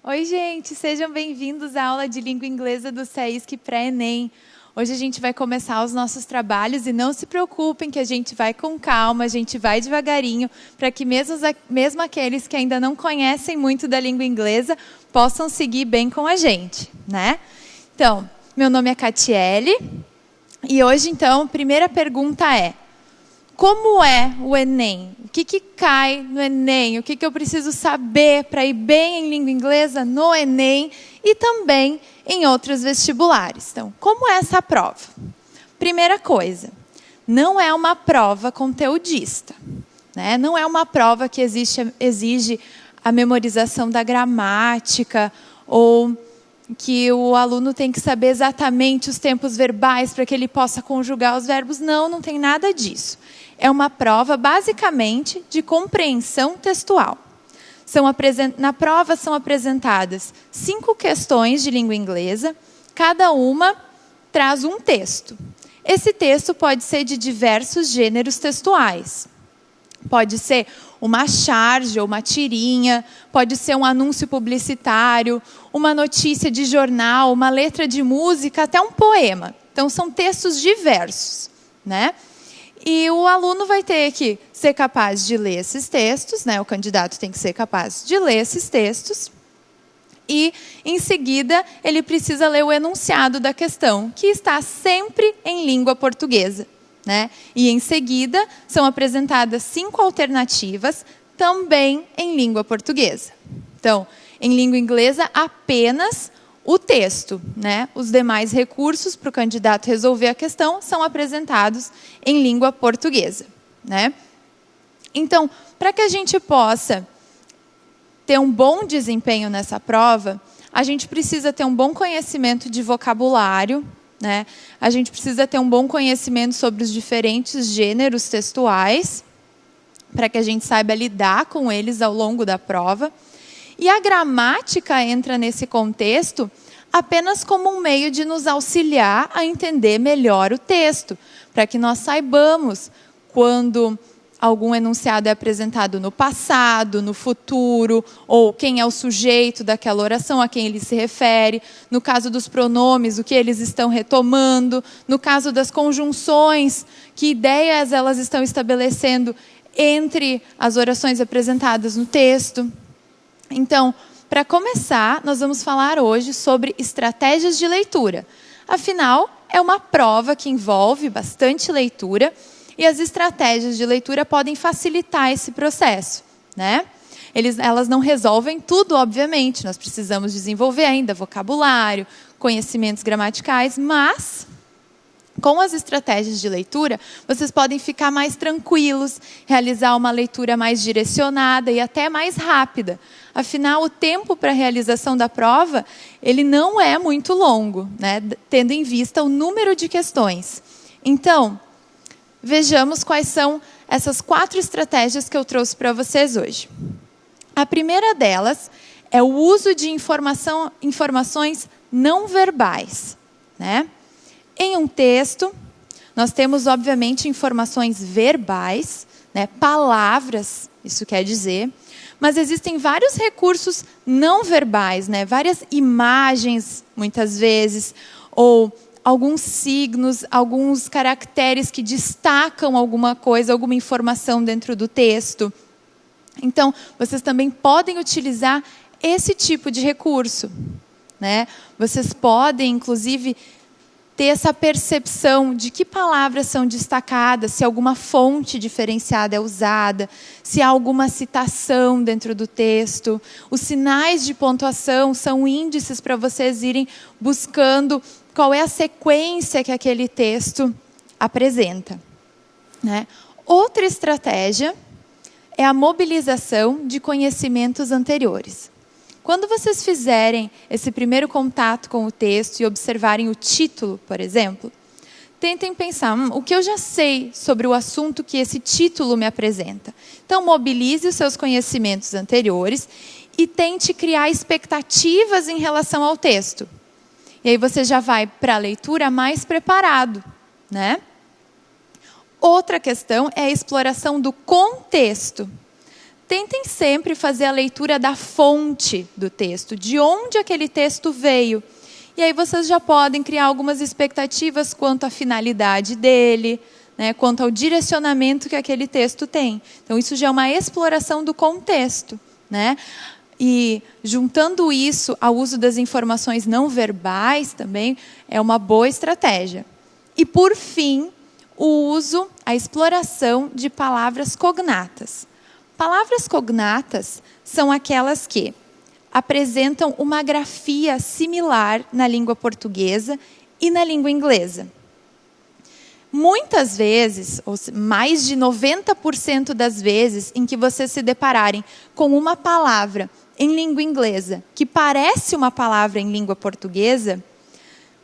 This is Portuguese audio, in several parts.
Oi, gente! Sejam bem-vindos à aula de língua inglesa do SEISC Pré-ENEM. Hoje a gente vai começar os nossos trabalhos e não se preocupem que a gente vai com calma, a gente vai devagarinho, para que mesmo aqueles que ainda não conhecem muito da língua inglesa possam seguir bem com a gente, né? Então, meu nome é Catiele e hoje, então, a primeira pergunta é: como é o Enem? O que cai no Enem? O que eu preciso saber para ir bem em língua inglesa no Enem e também em outros vestibulares? Então, como é essa prova? Primeira coisa, não é uma prova conteudista, né? Não é uma prova que exige a memorização da gramática ou que o aluno tem que saber exatamente os tempos verbais para que ele possa conjugar os verbos. Não, não tem nada disso. É uma prova, basicamente, de compreensão textual. Na prova são apresentadas 5 questões de língua inglesa, cada uma traz um texto. Esse texto pode ser de diversos gêneros textuais. Pode ser uma charge ou uma tirinha, pode ser um anúncio publicitário, uma notícia de jornal, uma letra de música, até um poema. Então, são textos diversos, né? E o aluno vai ter que ser capaz de ler esses textos, né? O candidato tem que ser capaz de ler esses textos. E, em seguida, ele precisa ler o enunciado da questão, que está sempre em língua portuguesa, né? E, em seguida, são apresentadas 5 alternativas, também em língua portuguesa. Então, em língua inglesa, apenas o texto, né? Os demais recursos para o candidato resolver a questão são apresentados em língua portuguesa, né? Então, para que a gente possa ter um bom desempenho nessa prova, a gente precisa ter um bom conhecimento de vocabulário, né? A gente precisa ter um bom conhecimento sobre os diferentes gêneros textuais, para que a gente saiba lidar com eles ao longo da prova. E a gramática entra nesse contexto apenas como um meio de nos auxiliar a entender melhor o texto, para que nós saibamos quando algum enunciado é apresentado no passado, no futuro, ou quem é o sujeito daquela oração, a quem ele se refere. No caso dos pronomes, o que eles estão retomando. No caso das conjunções, que ideias elas estão estabelecendo entre as orações apresentadas no texto. Então, para começar, nós vamos falar hoje sobre estratégias de leitura. Afinal, é uma prova que envolve bastante leitura e as estratégias de leitura podem facilitar esse processo, né? Elas não resolvem tudo, obviamente. Nós precisamos desenvolver ainda vocabulário, conhecimentos gramaticais, mas com as estratégias de leitura, vocês podem ficar mais tranquilos, realizar uma leitura mais direcionada e até mais rápida. Afinal, o tempo para a realização da prova, ele não é muito longo, né? Tendo em vista o número de questões. Então, vejamos quais são essas 4 estratégias que eu trouxe para vocês hoje. A primeira delas é o uso de informações não verbais, né? Em um texto, nós temos, obviamente, informações verbais, né, palavras, isso quer dizer, mas existem vários recursos não verbais, né, várias imagens, muitas vezes, ou alguns signos, alguns caracteres que destacam alguma coisa, alguma informação dentro do texto. Então, vocês também podem utilizar esse tipo de recurso, né? Vocês podem, inclusive, ter essa percepção de que palavras são destacadas, se alguma fonte diferenciada é usada, se há alguma citação dentro do texto. Os sinais de pontuação são índices para vocês irem buscando qual é a sequência que aquele texto apresenta, né? Outra estratégia é a mobilização de conhecimentos anteriores. Quando vocês fizerem esse primeiro contato com o texto e observarem o título, por exemplo, tentem pensar, o que eu já sei sobre o assunto que esse título me apresenta. Então, mobilize os seus conhecimentos anteriores e tente criar expectativas em relação ao texto. E aí você já vai para a leitura mais preparado, né? Outra questão é a exploração do contexto. tentem sempre fazer a leitura da fonte do texto, de onde aquele texto veio. E aí vocês já podem criar algumas expectativas quanto à finalidade dele, né, quanto ao direcionamento que aquele texto tem. Então, isso já é uma exploração do contexto, né? E juntando isso ao uso das informações não verbais também é uma boa estratégia. E, por fim, a exploração de palavras cognatas. Palavras cognatas são aquelas que apresentam uma grafia similar na língua portuguesa e na língua inglesa. Muitas vezes, ou mais de 90% das vezes em que vocês se depararem com uma palavra em língua inglesa que parece uma palavra em língua portuguesa,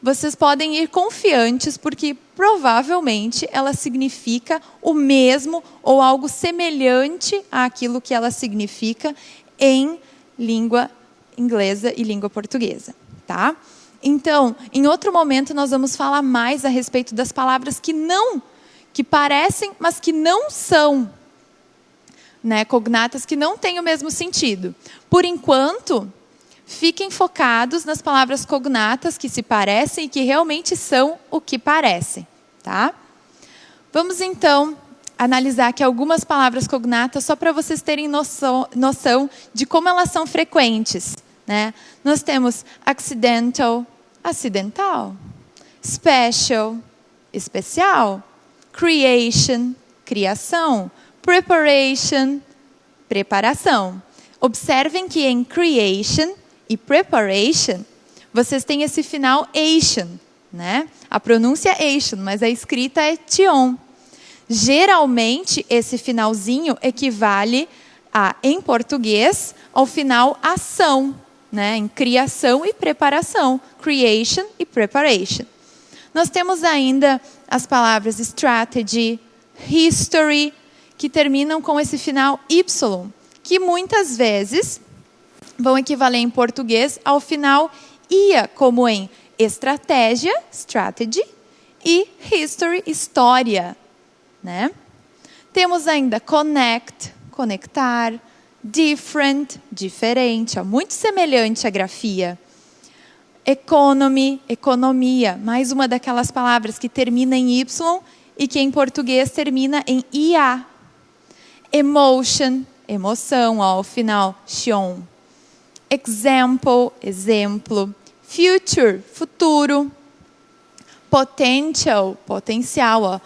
vocês podem ir confiantes porque provavelmente ela significa o mesmo ou algo semelhante àquilo que ela significa em língua inglesa e língua portuguesa, tá? Então, em outro momento nós vamos falar mais a respeito das palavras que parecem, mas que não são, né, cognatas, que não têm o mesmo sentido. Por enquanto, fiquem focados nas palavras cognatas que se parecem e que realmente são o que parecem, tá? Vamos então analisar aqui algumas palavras cognatas só para vocês terem noção de como elas são frequentes, né? Nós temos accidental, acidental, special, especial, creation, criação, preparation, preparação. Observem que em creation e preparation, vocês têm esse final ation, né? A pronúncia é ation, mas a escrita é tion. Geralmente, esse finalzinho equivale em português, ao final ação, né? Em criação e preparação, creation e preparation. Nós temos ainda as palavras strategy, history, que terminam com esse final y, que muitas vezes vão equivaler em português ao final ia, como em estratégia, strategy, e history, história, né? Temos ainda connect, conectar, different, diferente, muito semelhante à grafia. Economy, economia, mais uma daquelas palavras que termina em y e que em português termina em ia. Emotion, emoção, ao final, tion. Example, exemplo. Future, futuro. Potential, potencial, ó.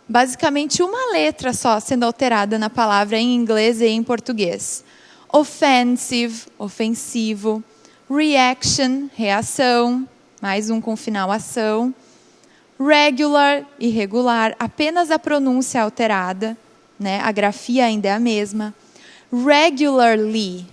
Basicamente uma letra só sendo alterada na palavra em inglês e em português. Offensive, ofensivo. Reaction, reação, mais um com final ação. Regular, irregular, apenas a pronúncia alterada, né? A grafia ainda é a mesma. Regularly,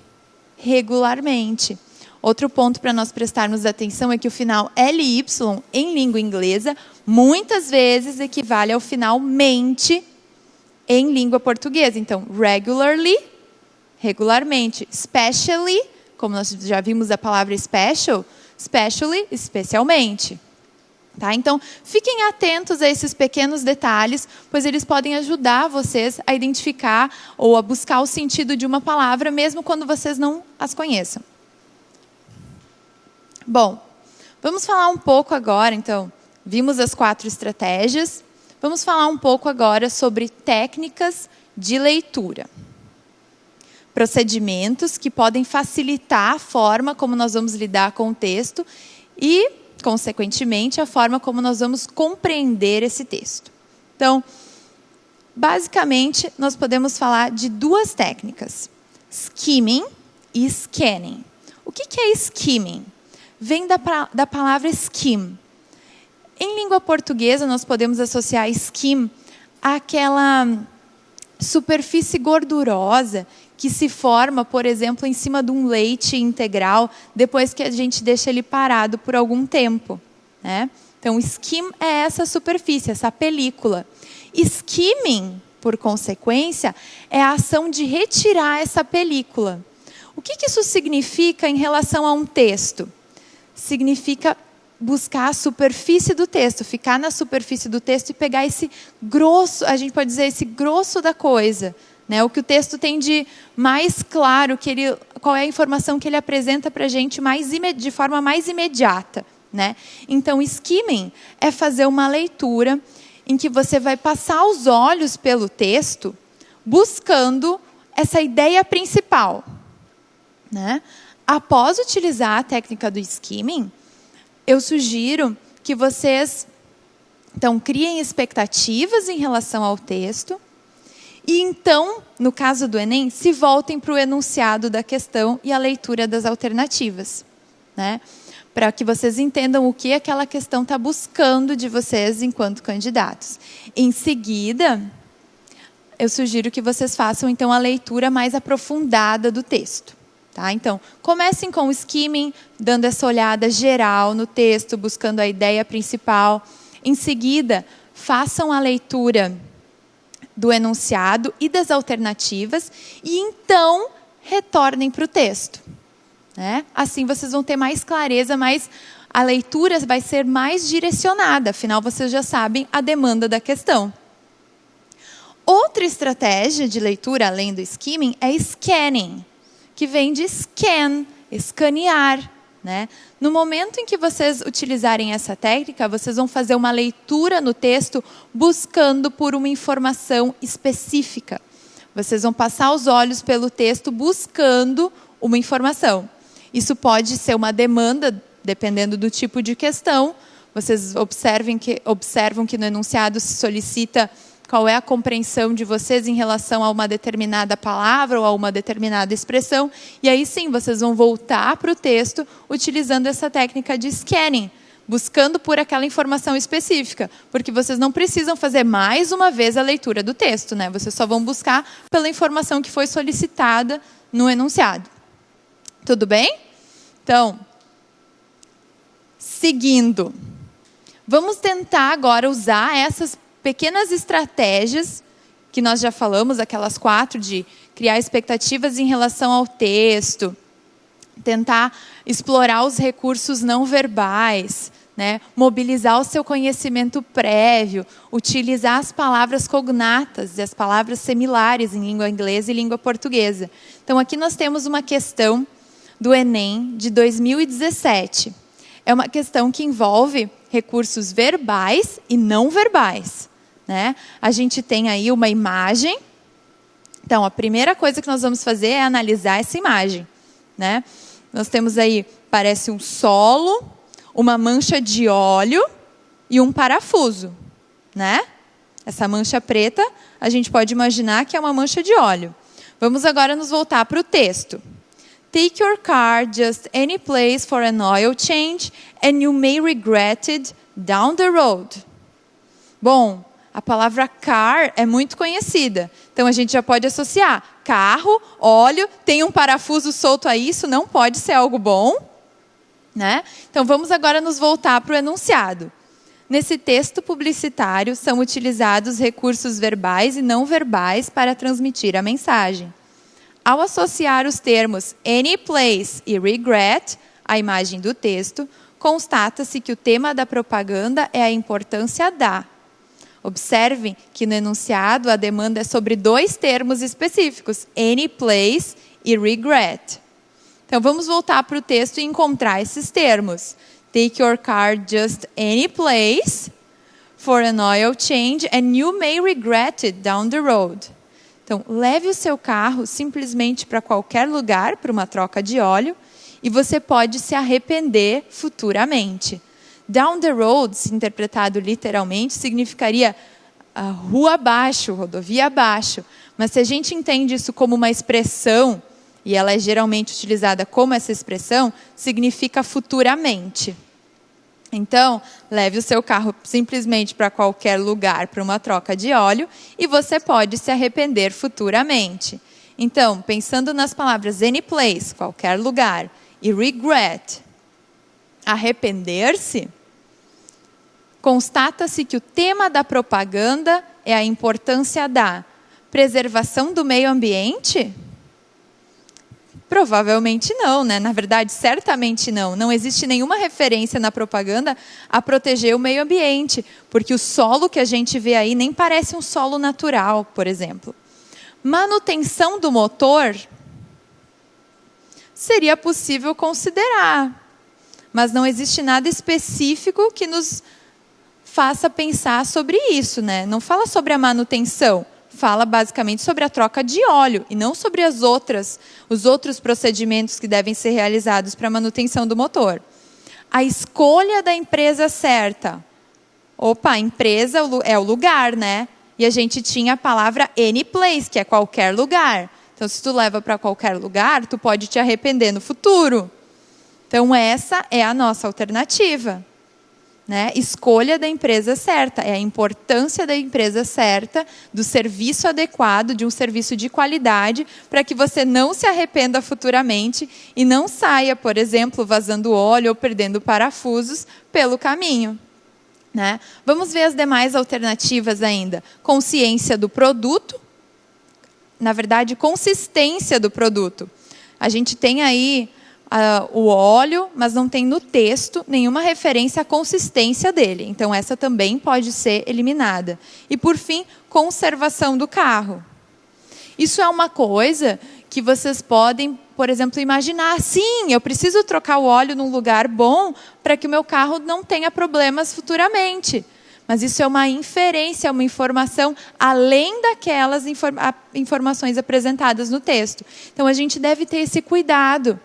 regularmente. Outro ponto para nós prestarmos atenção é que o final LY em língua inglesa muitas vezes equivale ao final mente em língua portuguesa. Então, regularly, regularmente. Specially, como nós já vimos a palavra special, specially, especialmente. Tá? Então, fiquem atentos a esses pequenos detalhes, pois eles podem ajudar vocês a identificar ou a buscar o sentido de uma palavra, mesmo quando vocês não as conheçam. Bom, vamos falar um pouco agora, então, vimos as 4 estratégias, vamos falar um pouco agora sobre técnicas de leitura. Procedimentos que podem facilitar a forma como nós vamos lidar com o texto e, consequentemente, a forma como nós vamos compreender esse texto. Então, basicamente, nós podemos falar de 2 técnicas, skimming e scanning. O que é skimming? Vem da palavra skim. Em língua portuguesa, nós podemos associar skim àquela superfície gordurosa que se forma, por exemplo, em cima de um leite integral, depois que a gente deixa ele parado por algum tempo, né? Então, skim é essa superfície, essa película. Skimming, por consequência, é a ação de retirar essa película. O que isso significa em relação a um texto? Significa buscar a superfície do texto, ficar na superfície do texto e pegar esse grosso, a gente pode dizer, esse grosso da coisa, né? O que o texto tem de mais claro, qual é a informação que ele apresenta para a gente de forma mais imediata, né? Então, skimming é fazer uma leitura em que você vai passar os olhos pelo texto buscando essa ideia principal, né? Após utilizar a técnica do skimming, eu sugiro que vocês então criem expectativas em relação ao texto e então, no caso do Enem, se voltem para o enunciado da questão e a leitura das alternativas, né? Para que vocês entendam o que aquela questão está buscando de vocês enquanto candidatos. Em seguida, eu sugiro que vocês façam então a leitura mais aprofundada do texto. Tá? Então, comecem com o skimming, dando essa olhada geral no texto, buscando a ideia principal. Em seguida, façam a leitura do enunciado e das alternativas e então retornem para o texto, né? Assim vocês vão ter mais clareza, a leitura vai ser mais direcionada, afinal vocês já sabem a demanda da questão. Outra estratégia de leitura, além do skimming, é scanning, que vem de scan, escanear, né? No momento em que vocês utilizarem essa técnica, vocês vão fazer uma leitura no texto buscando por uma informação específica. Vocês vão passar os olhos pelo texto buscando uma informação. Isso pode ser uma demanda, dependendo do tipo de questão. Vocês observam que no enunciado se solicita qual é a compreensão de vocês em relação a uma determinada palavra ou a uma determinada expressão. E aí sim, vocês vão voltar para o texto utilizando essa técnica de scanning, buscando por aquela informação específica. Porque vocês não precisam fazer mais uma vez a leitura do texto, né? Vocês só vão buscar pela informação que foi solicitada no enunciado. Tudo bem? Então, seguindo. Vamos tentar agora usar essas pequenas estratégias que nós já falamos, aquelas 4 de criar expectativas em relação ao texto, tentar explorar os recursos não verbais, né? Mobilizar o seu conhecimento prévio, utilizar as palavras cognatas e as palavras similares em língua inglesa e língua portuguesa. Então, aqui nós temos uma questão do Enem de 2017. É uma questão que envolve recursos verbais e não verbais, né? A gente tem aí uma imagem. Então, a primeira coisa que nós vamos fazer é analisar essa imagem, né? Nós temos aí, parece um solo, uma mancha de óleo e um parafuso, né? Essa mancha preta, a gente pode imaginar que é uma mancha de óleo. Vamos agora nos voltar para o texto. Take your car just any place for an oil change and you may regret it down the road. Bom, a palavra car é muito conhecida. Então, a gente já pode associar carro, óleo, tem um parafuso solto aí, isso não pode ser algo bom, né? Então, vamos agora nos voltar para o enunciado. Nesse texto publicitário, são utilizados recursos verbais e não verbais para transmitir a mensagem. Ao associar os termos any place e regret à imagem do texto, constata-se que o tema da propaganda é a importância da. Observem que no enunciado a demanda é sobre 2 termos específicos, any place e regret. Então, vamos voltar para o texto e encontrar esses termos. Take your car just any place for an oil change and you may regret it down the road. Então, leve o seu carro simplesmente para qualquer lugar, para uma troca de óleo, e você pode se arrepender futuramente. Down the road, se interpretado literalmente, significaria rua abaixo, rodovia abaixo. Mas se a gente entende isso como uma expressão, e ela é geralmente utilizada como essa expressão, significa futuramente. Então, leve o seu carro simplesmente para qualquer lugar para uma troca de óleo e você pode se arrepender futuramente. Então, pensando nas palavras any place, qualquer lugar, e regret, arrepender-se, constata-se que o tema da propaganda é a importância da preservação do meio ambiente? Provavelmente não, né? Na verdade, certamente não. Não existe nenhuma referência na propaganda a proteger o meio ambiente, porque o solo que a gente vê aí nem parece um solo natural, por exemplo. Manutenção do motor seria possível considerar, mas não existe nada específico que nos faça pensar sobre isso, né? Não fala sobre a manutenção, fala basicamente sobre a troca de óleo e não sobre os outros procedimentos que devem ser realizados para a manutenção do motor. A escolha da empresa certa. Opa, empresa é o lugar, né? E a gente tinha a palavra any place, que é qualquer lugar. Então, se tu leva para qualquer lugar, tu pode te arrepender no futuro. Então, essa é a nossa alternativa. Né? Escolha da empresa certa. É a importância da empresa certa, do serviço adequado, de um serviço de qualidade, para que você não se arrependa futuramente e não saia, por exemplo, vazando óleo ou perdendo parafusos pelo caminho. Né? Vamos ver as demais alternativas ainda. Consciência do produto. Na verdade, consistência do produto. A gente tem aí o óleo, mas não tem no texto nenhuma referência à consistência dele. Então, essa também pode ser eliminada. E, por fim, conservação do carro. Isso é uma coisa que vocês podem, por exemplo, imaginar. Sim, eu preciso trocar o óleo num lugar bom para que o meu carro não tenha problemas futuramente. Mas isso é uma inferência, uma informação além daquelas informações apresentadas no texto. Então, a gente deve ter esse cuidado.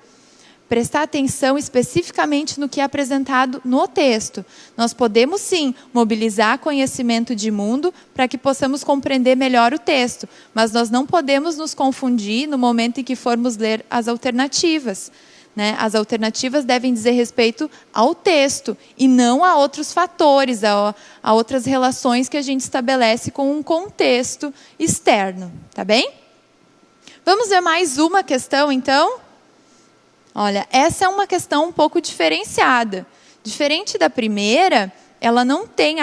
Prestar atenção especificamente no que é apresentado no texto. Nós podemos, sim, mobilizar conhecimento de mundo para que possamos compreender melhor o texto, mas nós não podemos nos confundir no momento em que formos ler as alternativas. Né? As alternativas devem dizer respeito ao texto e não a outros fatores, a outras relações que a gente estabelece com um contexto externo. Tá bem? Vamos ver mais uma questão, então? Olha, essa é uma questão um pouco diferenciada. Diferente da primeira, ela não tem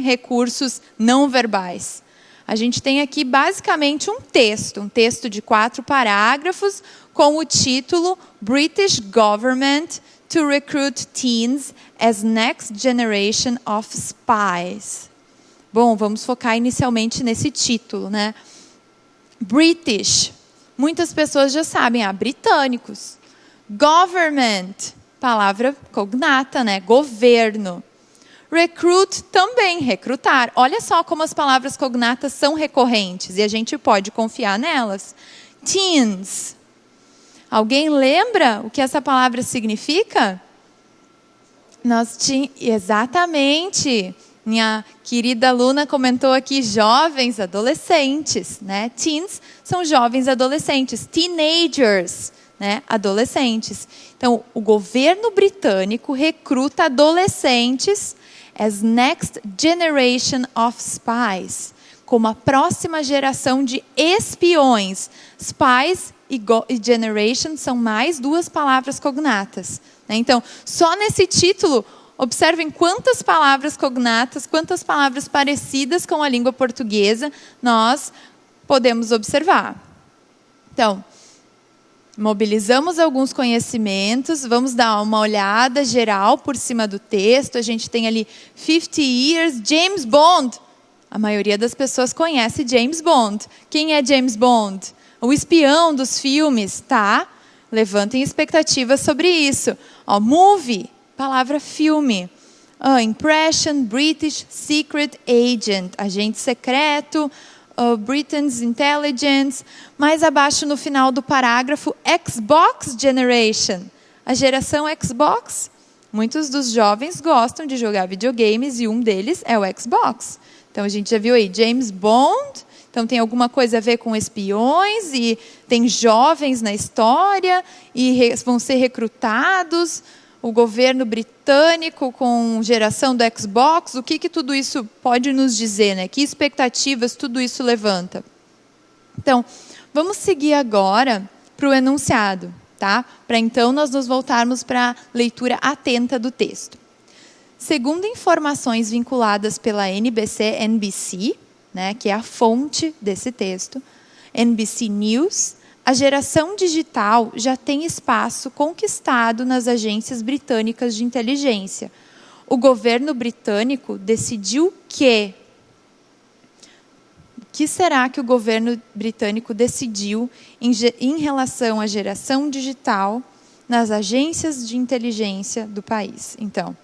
recursos não verbais. A gente tem aqui basicamente um texto de 4 parágrafos com o título British Government to Recruit Teens as Next Generation of Spies. Bom, vamos focar inicialmente nesse título, né? British. Muitas pessoas já sabem, britânicos. Government, palavra cognata, né? Governo. Recruit, também, recrutar. Olha só como as palavras cognatas são recorrentes e a gente pode confiar nelas. Teens. Alguém lembra o que essa palavra significa? Exatamente. Minha querida aluna comentou aqui, jovens adolescentes, né? Teens são jovens adolescentes, teenagers, né? Adolescentes. Então, o governo britânico recruta adolescentes as next generation of spies, como a próxima geração de espiões. Spies e generation são mais 2 palavras cognatas. Né? Então, só nesse título, observem quantas palavras cognatas, quantas palavras parecidas com a língua portuguesa nós podemos observar. Então, mobilizamos alguns conhecimentos, vamos dar uma olhada geral por cima do texto. A gente tem ali 50 Years, James Bond. A maioria das pessoas conhece James Bond. Quem é James Bond? O espião dos filmes, tá? Levantem expectativas sobre isso. Movie. Palavra filme. Impression, British Secret Agent, agente secreto, Britain's Intelligence. Mais abaixo no final do parágrafo, Xbox Generation. A geração Xbox. Muitos dos jovens gostam de jogar videogames e um deles é o Xbox. Então a gente já viu aí James Bond. Então tem alguma coisa a ver com espiões e tem jovens na história e vão ser recrutados. O governo britânico com geração do Xbox, o que tudo isso pode nos dizer, né? Que expectativas tudo isso levanta? Então, vamos seguir agora para o enunciado, tá? Para então nós nos voltarmos para a leitura atenta do texto. Segundo informações vinculadas pela NBC, né, que é a fonte desse texto, NBC News, a geração digital já tem espaço conquistado nas agências britânicas de inteligência. O governo britânico decidiu que que será que o governo britânico decidiu em relação à geração digital nas agências de inteligência do país? Então,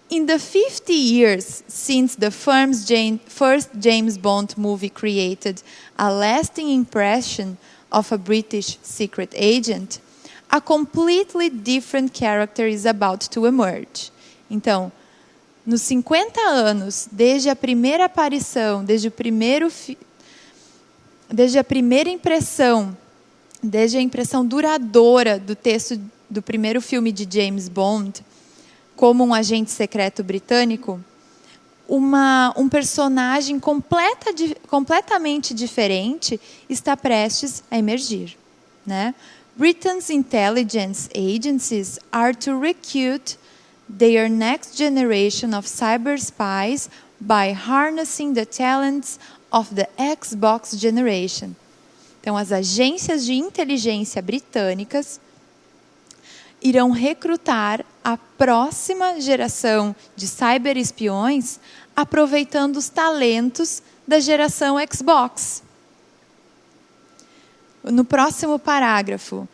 in the 50 years since the first James Bond movie created a lasting impression of a British secret agent, a completely different character is about to emerge. Então, nos 50 anos, desde a primeira aparição, desde a primeira impressão, desde a impressão duradoura do texto do primeiro filme de James Bond, como um agente secreto britânico, um personagem completamente diferente está prestes a emergir, né? Britain's intelligence agencies are to recruit their next generation of cyber spies by harnessing the talents of the Xbox generation. Então, as agências de inteligência britânicas irão recrutar a próxima geração de cyberespiões aproveitando os talentos da geração Xbox. No próximo parágrafo,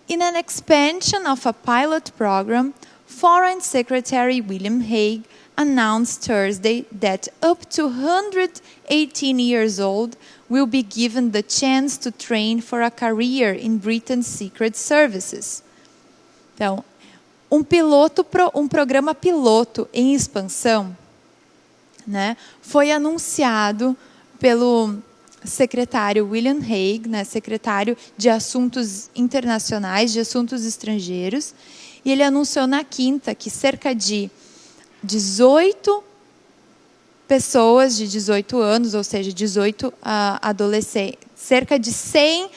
in an expansion of a pilot program, Foreign Secretary William Hague announced Thursday that up to 118 years old will be given the chance to train for a career in Britain's secret services. Então, um programa piloto em expansão, né, foi anunciado pelo secretário William Hague, né, secretário de Assuntos Internacionais, de Assuntos Estrangeiros, e ele anunciou na quinta que cerca de 18 pessoas de 18 anos, ou seja, 18 adolescentes, cerca de 100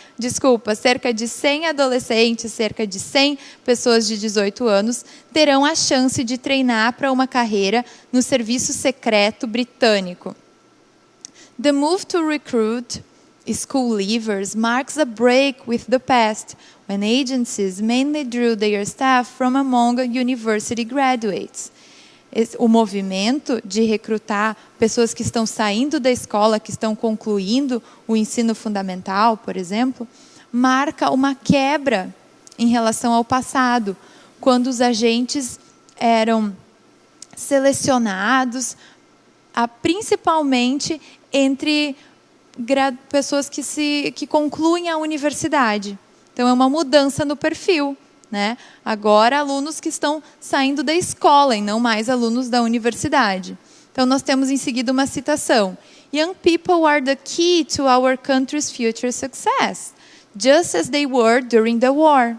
adolescentes, cerca de 100 pessoas de 18 anos terão a chance de treinar para uma carreira no serviço secreto britânico. The move to recruit school leavers marks a break with the past, when agencies mainly drew their staff from among university graduates. O movimento de recrutar pessoas que estão saindo da escola, que estão concluindo o ensino fundamental, por exemplo, marca uma quebra em relação ao passado, quando os agentes eram selecionados principalmente entre pessoas que concluem a universidade. Então, é uma mudança no perfil, né? Agora, alunos que estão saindo da escola e não mais alunos da universidade. Então, nós temos em seguida uma citação. Young people are the key to our country's future success, just as they were during the war.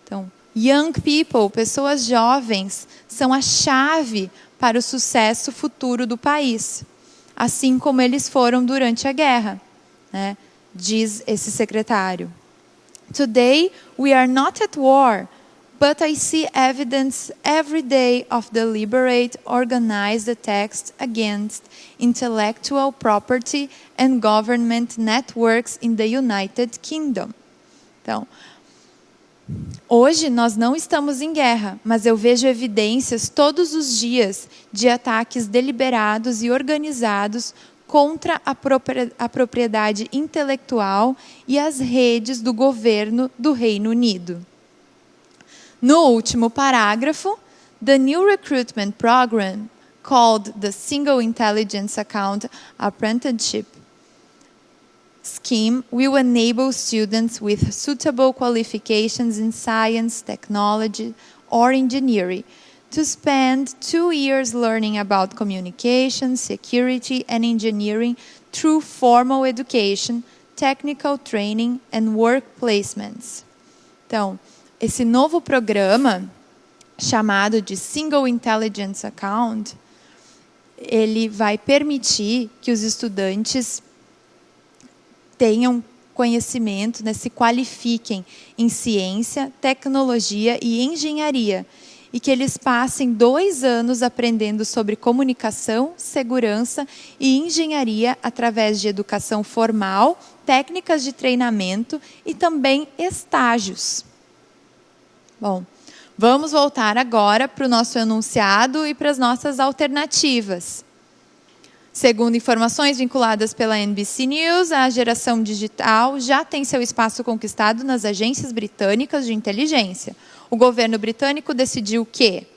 Então, young people, pessoas jovens, são a chave para o sucesso futuro do país, assim como eles foram durante a guerra, né? Diz esse secretário. Today, we are not at war, but I see evidence every day of deliberate, organized attacks against intellectual property and government networks in the United Kingdom. Então, hoje nós não estamos em guerra, mas eu vejo evidências todos os dias de ataques deliberados e organizados contra a propriedade intelectual e as redes do governo do Reino Unido. No último parágrafo, the new recruitment program, called the Single Intelligence Account Apprenticeship Scheme, will enable students with suitable qualifications in science, technology, or engineering to spend 2 years learning about communication, security, and engineering through formal education, technical training, and work placements. Então, esse novo programa, chamado de Single Intelligence Account, ele vai permitir que os estudantes tenham conhecimento, né, se qualifiquem em ciência, tecnologia e engenharia, e que eles passem 2 anos aprendendo sobre comunicação, segurança e engenharia através de educação formal, técnicas de treinamento e também estágios. Bom, vamos voltar agora para o nosso enunciado e para as nossas alternativas. Segundo informações vinculadas pela NBC News, a geração digital já tem seu espaço conquistado nas agências britânicas de inteligência. O governo britânico decidiu que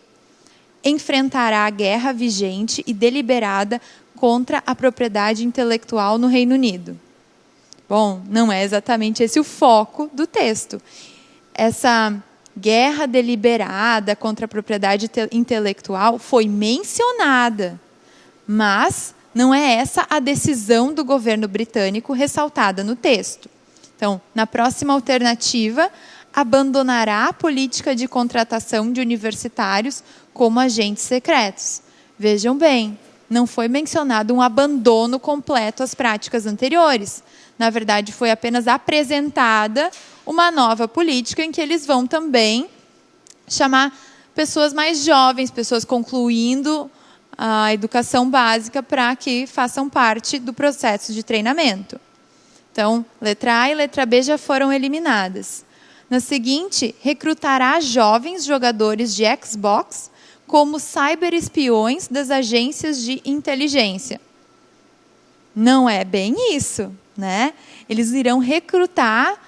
enfrentará a guerra vigente e deliberada contra a propriedade intelectual no Reino Unido. Bom, não é exatamente esse o foco do texto. Essa guerra deliberada contra a propriedade intelectual foi mencionada, mas não é essa a decisão do governo britânico ressaltada no texto. Então, na próxima alternativa, abandonará a política de contratação de universitários como agentes secretos. Vejam bem, não foi mencionado um abandono completo às práticas anteriores. Na verdade, foi apenas apresentada uma nova política em que eles vão também chamar pessoas mais jovens, pessoas concluindo a educação básica para que façam parte do processo de treinamento. Então, letra A e letra B já foram eliminadas. Na seguinte, recrutará jovens jogadores de Xbox como cyberespiões das agências de inteligência. Não é bem isso, né? Eles irão recrutar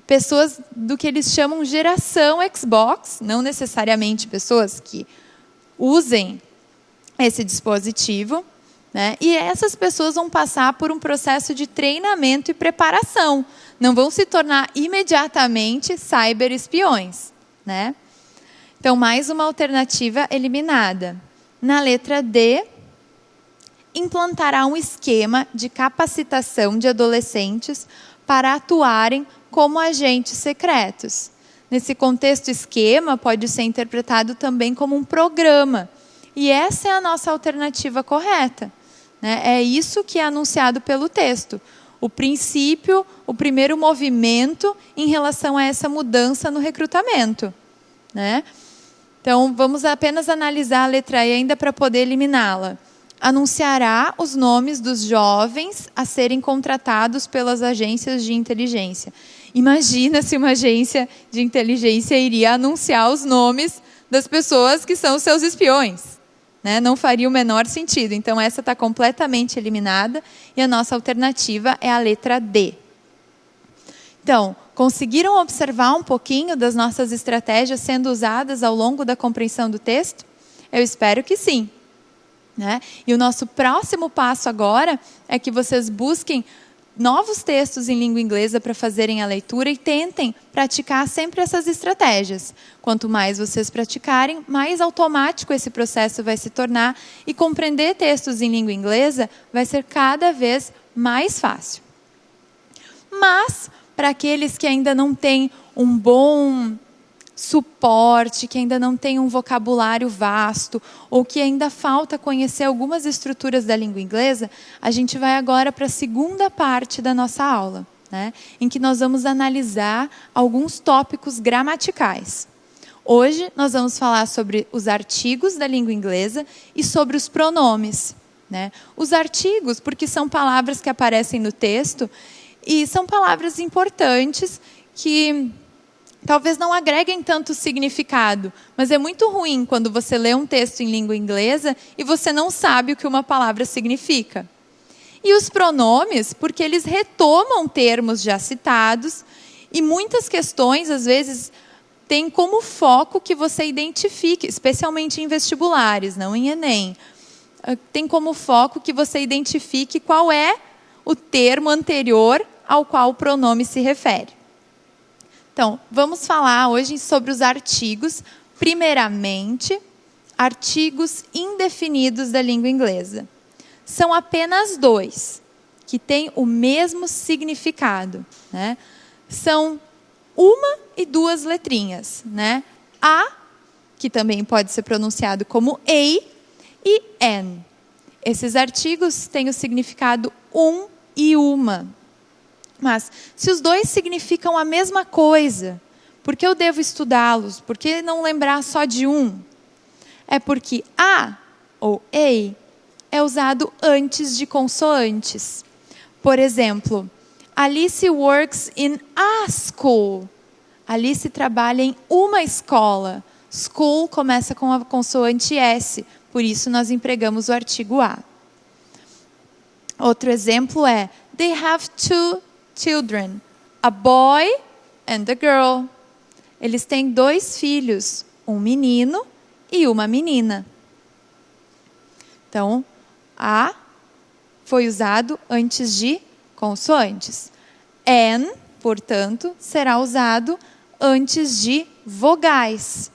pessoas do que eles chamam geração Xbox, não necessariamente pessoas que usem esse dispositivo, né? E essas pessoas vão passar por um processo de treinamento e preparação. Não vão se tornar imediatamente cyberespiões, né? Então, mais uma alternativa eliminada. Na letra D, implantará um esquema de capacitação de adolescentes para atuarem como agentes secretos. Nesse contexto, esquema pode ser interpretado também como um programa. E essa é a nossa alternativa correta, né? É isso que é anunciado pelo texto. O princípio, o primeiro movimento em relação a essa mudança no recrutamento, né? Então, vamos apenas analisar a letra E ainda para poder eliminá-la. Anunciará os nomes dos jovens a serem contratados pelas agências de inteligência. Imagina se uma agência de inteligência iria anunciar os nomes das pessoas que são seus espiões, né? Não faria o menor sentido. Então, essa está completamente eliminada e a nossa alternativa é a letra D. Então, conseguiram observar um pouquinho das nossas estratégias sendo usadas ao longo da compreensão do texto? Eu espero que sim, né? E o nosso próximo passo agora é que vocês busquem novos textos em língua inglesa para fazerem a leitura e tentem praticar sempre essas estratégias. Quanto mais vocês praticarem, mais automático esse processo vai se tornar e compreender textos em língua inglesa vai ser cada vez mais fácil. Mas, para aqueles que ainda não têm um bom suporte, que ainda não têm um vocabulário vasto, ou que ainda falta conhecer algumas estruturas da língua inglesa, a gente vai agora para a segunda parte da nossa aula, né? Em que nós vamos analisar alguns tópicos gramaticais. Hoje nós vamos falar sobre os artigos da língua inglesa e sobre os pronomes, né? Os artigos, porque são palavras que aparecem no texto, e são palavras importantes que talvez não agreguem tanto significado, mas é muito ruim quando você lê um texto em língua inglesa e você não sabe o que uma palavra significa. E os pronomes, porque eles retomam termos já citados e muitas questões, às vezes, têm como foco que você identifique, especialmente em vestibulares, não em Enem, tem como foco que você identifique qual é o termo anterior ao qual o pronome se refere. Então, vamos falar hoje sobre os artigos. Primeiramente, artigos indefinidos da língua inglesa. São apenas dois, que têm o mesmo significado, né? São uma e duas letrinhas, né? A, que também pode ser pronunciado como ei, e an. Esses artigos têm o significado um e uma. Mas, se os dois significam a mesma coisa, por que eu devo estudá-los? Por que não lembrar só de um? É porque a, ou ei, é usado antes de consoantes. Por exemplo, Alice works in a school. Alice trabalha em uma escola. School começa com a consoante S, por isso nós empregamos o artigo a. Outro exemplo é, they have 2 children, a boy and a girl. Eles têm 2 filhos, um menino e uma menina. Então, a foi usado antes de consoantes. An, portanto, será usado antes de vogais.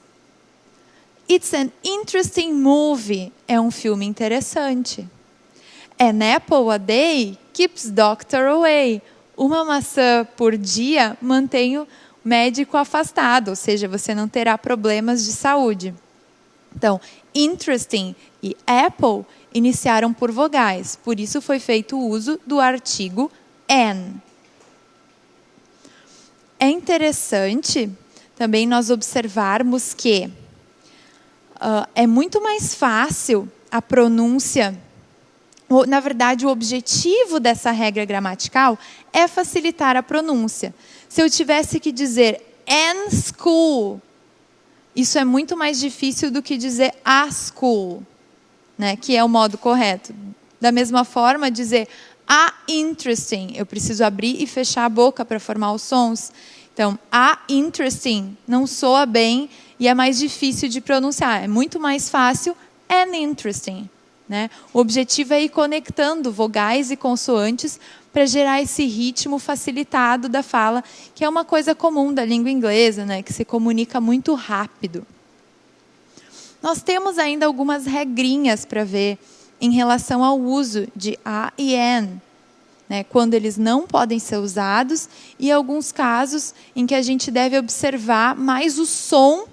It's an interesting movie. É um filme interessante. An apple a day keeps doctor away. Uma maçã por dia mantém o médico afastado, ou seja, você não terá problemas de saúde. Então, interesting e apple iniciaram por vogais, por isso foi feito o uso do artigo an. É interessante também nós observarmos que é muito mais fácil a pronúncia. Na verdade, o objetivo dessa regra gramatical é facilitar a pronúncia. Se eu tivesse que dizer an school, isso é muito mais difícil do que dizer a school, né, que é o modo correto. Da mesma forma, dizer a interesting, eu preciso abrir e fechar a boca para formar os sons. Então, a interesting não soa bem e é mais difícil de pronunciar. É muito mais fácil an interesting. Né? O objetivo é ir conectando vogais e consoantes para gerar esse ritmo facilitado da fala, que é uma coisa comum da língua inglesa, né? Que se comunica muito rápido. Nós temos ainda algumas regrinhas para ver em relação ao uso de a e an, né? Quando eles não podem ser usados e alguns casos em que a gente deve observar mais o som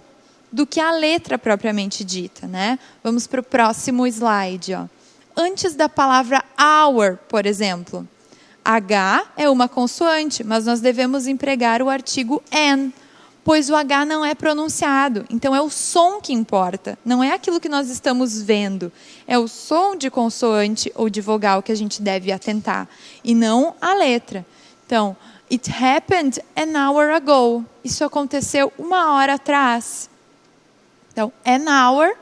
do que a letra propriamente dita, né? Vamos para o próximo slide. Ó. Antes da palavra hour, por exemplo, H é uma consoante, mas nós devemos empregar o artigo an, pois o H não é pronunciado. Então, é o som que importa, não é aquilo que nós estamos vendo. É o som de consoante ou de vogal que a gente deve atentar, e não a letra. Então, it happened an hour ago. Isso aconteceu 1 hora atrás. Então, an hour,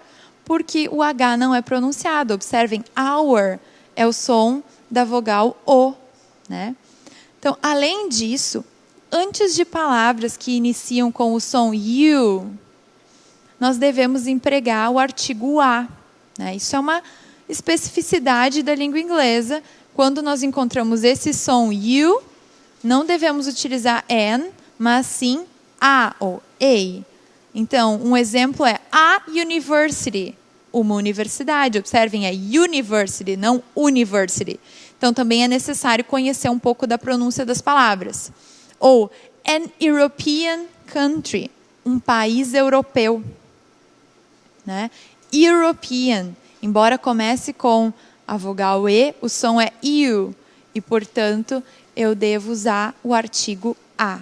porque o H não é pronunciado. Observem, hour é o som da vogal O. Né? Então, além disso, antes de palavras que iniciam com o som you, nós devemos empregar o artigo a. Né? Isso é uma especificidade da língua inglesa. Quando nós encontramos esse som you, não devemos utilizar an, mas sim a ou a. Então, um exemplo é a university, uma universidade. Observem, é university, não university. Então, também é necessário conhecer um pouco da pronúncia das palavras. Ou, an European country, um país europeu. Né? European, embora comece com a vogal E, o som é EU. E, portanto, eu devo usar o artigo a.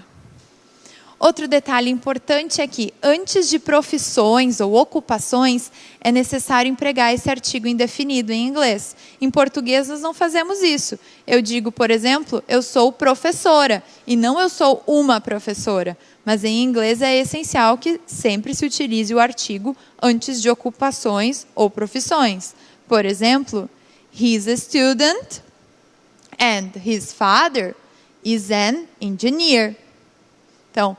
Outro detalhe importante é que, antes de profissões ou ocupações, é necessário empregar esse artigo indefinido em inglês. Em português, nós não fazemos isso. Eu digo, por exemplo, eu sou professora, e não eu sou uma professora. Mas em inglês é essencial que sempre se utilize o artigo antes de ocupações ou profissões. Por exemplo, he's a student and his father is an engineer. Então,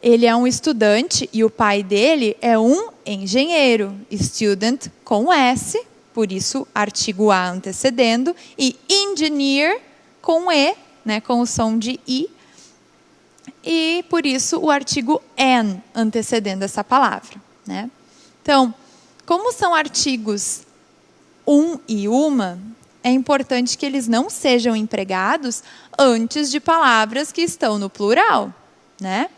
ele é um estudante e o pai dele é um engenheiro. Student com S, por isso artigo a antecedendo, e engineer com E, né, com o som de I, e por isso o artigo an antecedendo essa palavra. Né? Então, como são artigos e uma, é importante que eles não sejam empregados antes de palavras que estão no plural. Né?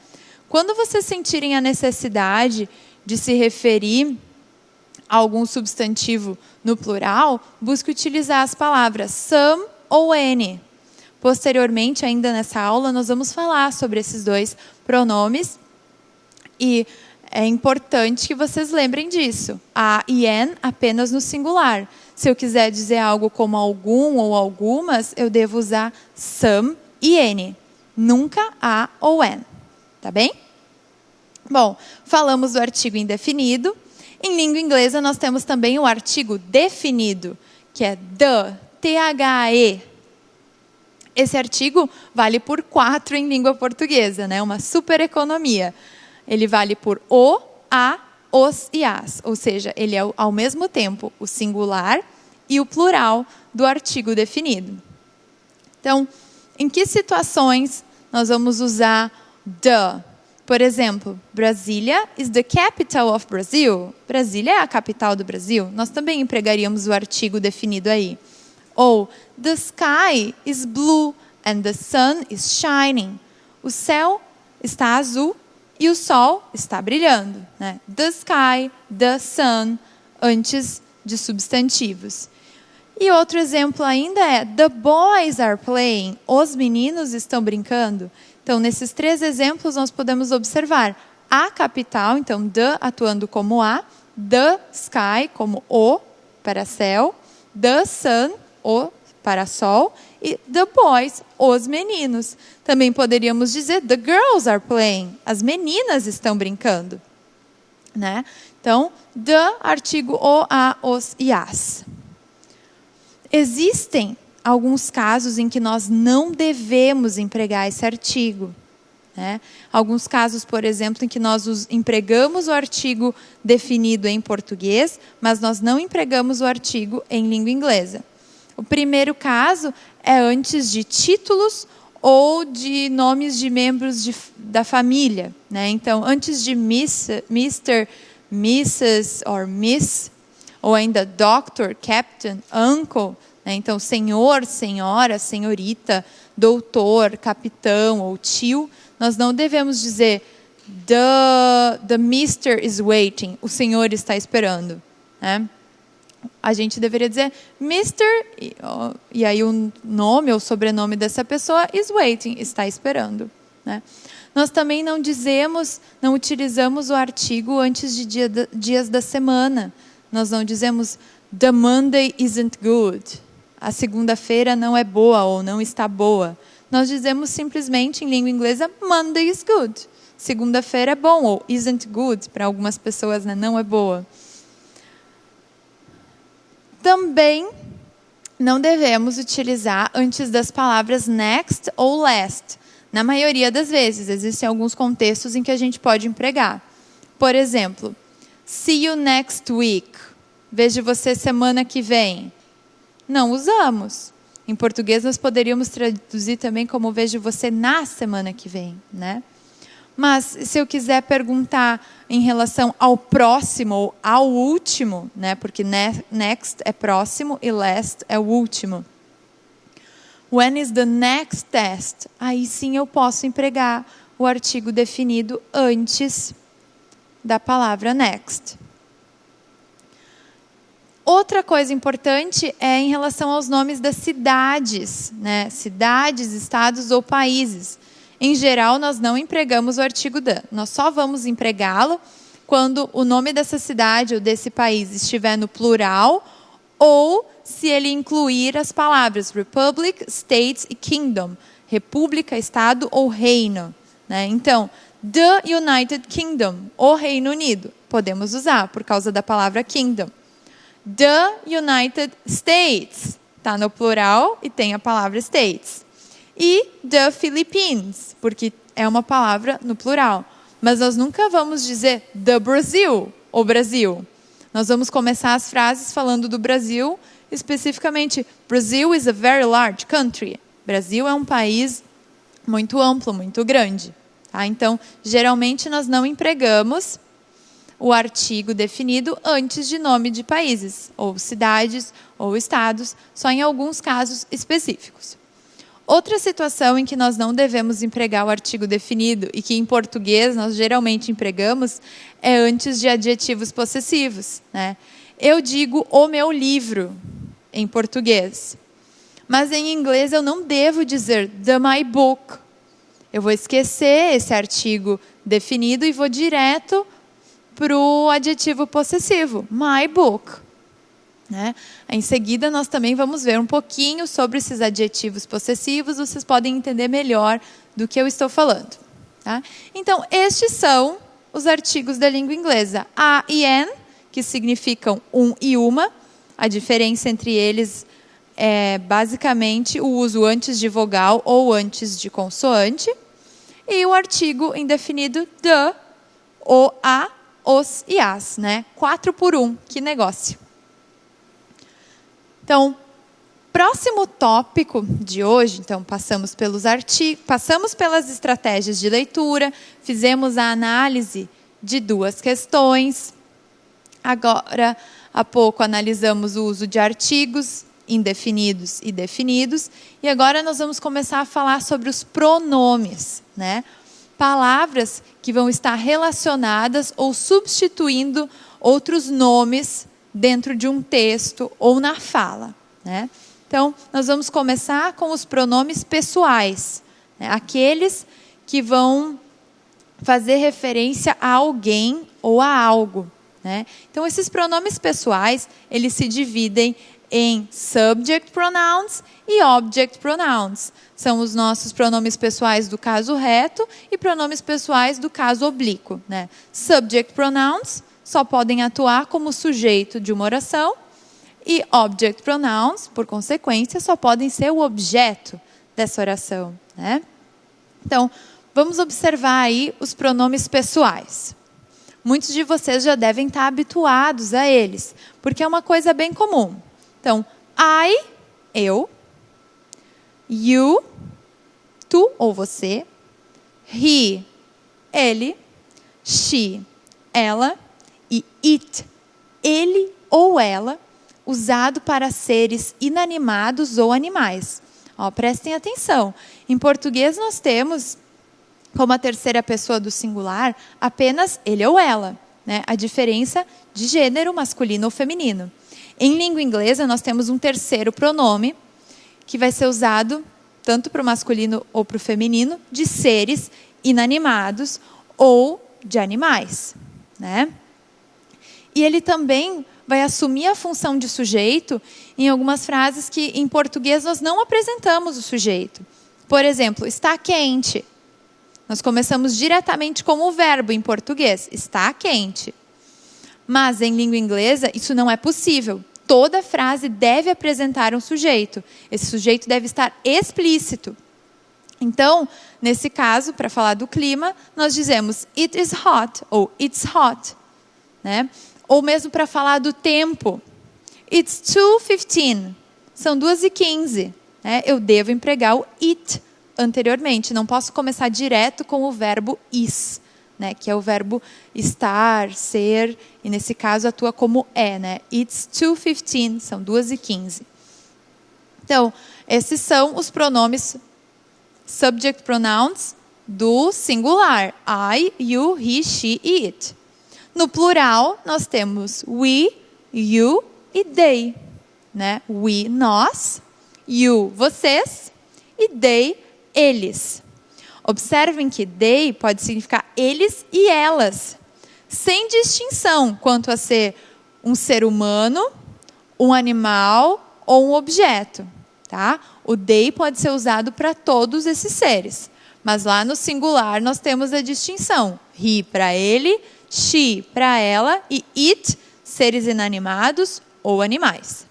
Quando vocês sentirem a necessidade de se referir a algum substantivo no plural, busque utilizar as palavras some ou any. Posteriormente, ainda nessa aula, nós vamos falar sobre esses 2 pronomes e é importante que vocês lembrem disso. A e an apenas no singular. Se eu quiser dizer algo como algum ou algumas, eu devo usar some e any. Nunca a ou an. Tá bem? Bom, falamos do artigo indefinido. Em língua inglesa, nós temos também o artigo definido, que é the, THE. Esse artigo vale por 4 em língua portuguesa, né? Uma super economia. Ele vale por o, a, os e as. Ou seja, ele é ao mesmo tempo o singular e o plural do artigo definido. Então, em que situações nós vamos usar the? Por exemplo, Brasília is the capital of Brazil. Brasília é a capital do Brasil. Nós também empregaríamos o artigo definido aí. Ou, the sky is blue and the sun is shining. O céu está azul e o sol está brilhando, né? The sky, the sun, antes de substantivos. E outro exemplo ainda é, the boys are playing. Os meninos estão brincando. Então, nesses 3 exemplos, nós podemos observar a capital, então, the atuando como a, the sky como o para céu, the sun, o para sol, e the boys, os meninos. Também poderíamos dizer, the girls are playing. As meninas estão brincando, né? Então, the, artigo o, a, os e as. Existem alguns casos em que nós não devemos empregar esse artigo, né? Alguns casos, por exemplo, em que nós empregamos o artigo definido em português, mas nós não empregamos o artigo em língua inglesa. O primeiro caso é antes de títulos ou de nomes de membros da família, né? Então, antes de Mr., Mrs. or Miss, ou ainda Doctor, Captain, Uncle, né? Então, senhor, senhora, senhorita, doutor, capitão ou tio, nós não devemos dizer the Mr. is waiting, o senhor está esperando, né? A gente deveria dizer Mr. e aí o nome ou sobrenome dessa pessoa is waiting, está esperando, né? Nós também não utilizamos o artigo antes de dias da semana. Nós não dizemos the Monday isn't good. A segunda-feira não é boa ou não está boa. Nós dizemos simplesmente em língua inglesa Monday is good. Segunda-feira é bom ou isn't good, para algumas pessoas, né, não é boa. Também não devemos utilizar antes das palavras next ou last. Na maioria das vezes, existem alguns contextos em que a gente pode empregar. Por exemplo, see you next week. Vejo você semana que vem. Não usamos. Em português, nós poderíamos traduzir também como vejo você na semana que vem, né? Mas, se eu quiser perguntar em relação ao próximo ou ao último, né? Porque next é próximo e last é o último. When is the next test? Aí sim eu posso empregar o artigo definido antes da palavra next. Outra coisa importante é em relação aos nomes das cidades, né? Cidades, estados ou países. Em geral, nós não empregamos o artigo the. Nós só vamos empregá-lo quando o nome dessa cidade ou desse país estiver no plural ou se ele incluir as palavras Republic, States e Kingdom. República, Estado ou Reino, né? Então, the United Kingdom, o Reino Unido, podemos usar por causa da palavra Kingdom. The United States, está no plural e tem a palavra States. E the Philippines, porque é uma palavra no plural. Mas nós nunca vamos dizer the Brazil, ou Brasil. Nós vamos começar as frases falando do Brasil, especificamente, Brazil is a very large country. Brasil é um país muito amplo, muito grande. Tá? Então, geralmente nós não empregamos o artigo definido antes de nome de países, ou cidades, ou estados, só em alguns casos específicos. Outra situação em que nós não devemos empregar o artigo definido e que em português nós geralmente empregamos é antes de adjetivos possessivos, né? Eu digo o meu livro em português, mas em inglês eu não devo dizer the my book. Eu vou esquecer esse artigo definido e vou direto para o adjetivo possessivo, my book. Né? Em seguida, nós também vamos ver um pouquinho sobre esses adjetivos possessivos, vocês podem entender melhor do que eu estou falando. Tá? Então, estes são os artigos da língua inglesa. A e an, que significam um e uma. A diferença entre eles é basicamente o uso antes de vogal ou antes de consoante. E o artigo indefinido the, o, a, os e as, né? 4 por 1, que negócio. Então, próximo tópico de hoje, então passamos pelos artigos, passamos pelas estratégias de leitura, fizemos a análise de 2 questões. Agora, há pouco analisamos o uso de artigos indefinidos e definidos, e agora nós vamos começar a falar sobre os pronomes, né? Palavras que vão estar relacionadas ou substituindo outros nomes dentro de um texto ou na fala, né? Então, nós vamos começar com os pronomes pessoais, né? Aqueles que vão fazer referência a alguém ou a algo, né? Então, esses pronomes pessoais, eles se dividem em subject pronouns e object pronouns. São os nossos pronomes pessoais do caso reto e pronomes pessoais do caso oblíquo, né? Subject pronouns só podem atuar como sujeito de uma oração e object pronouns, por consequência, só podem ser o objeto dessa oração, né? Então, vamos observar aí os pronomes pessoais. Muitos de vocês já devem estar habituados a eles, porque é uma coisa bem comum. Então, I, eu, you, tu ou você, he, ele, she, ela e it, ele ou ela, usado para seres inanimados ou animais. Ó, prestem atenção. Em português nós temos, como a terceira pessoa do singular, apenas ele ou ela, né? A diferença de gênero masculino ou feminino. Em língua inglesa, nós temos um terceiro pronome, que vai ser usado tanto para o masculino ou para o feminino, de seres inanimados ou de animais, né? E ele também vai assumir a função de sujeito em algumas frases que, em português, nós não apresentamos o sujeito. Por exemplo, está quente. Nós começamos diretamente com o verbo em português, está quente. Mas, em língua inglesa, isso não é possível. Toda frase deve apresentar um sujeito. Esse sujeito deve estar explícito. Então, nesse caso, para falar do clima, nós dizemos it is hot ou it's hot, né? Ou mesmo para falar do tempo, it's 2:15, são 2:15, né? Eu devo empregar o it anteriormente, não posso começar direto com o verbo is, né? Que é o verbo estar, ser, e nesse caso atua como é, né? It's 2:15, são 2:15. Então, esses são os pronomes subject pronouns do singular, I, you, he, she e it. No plural, nós temos we, you e they, né? We, nós, you, vocês e they, eles. Observem que they pode significar eles e elas, sem distinção quanto a ser um ser humano, um animal ou um objeto, tá? O they pode ser usado para todos esses seres, mas lá no singular nós temos a distinção, he para ele, she para ela e it, seres inanimados ou animais.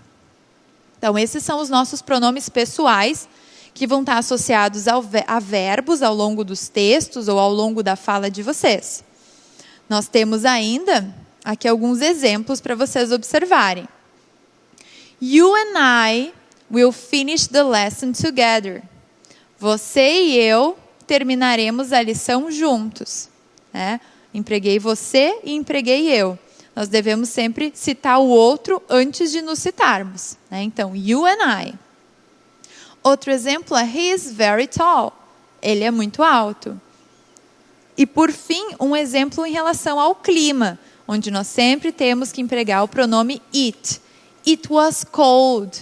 Então, esses são os nossos pronomes pessoais, que vão estar associados a verbos ao longo dos textos ou ao longo da fala de vocês. Nós temos ainda aqui alguns exemplos para vocês observarem. You and I will finish the lesson together. Você e eu terminaremos a lição juntos, né? Empreguei você e empreguei eu. Nós devemos sempre citar o outro antes de nos citarmos, né? Então, you and I. Outro exemplo é he is very tall. Ele é muito alto. E, por fim, um exemplo em relação ao clima, onde nós sempre temos que empregar o pronome it. It was cold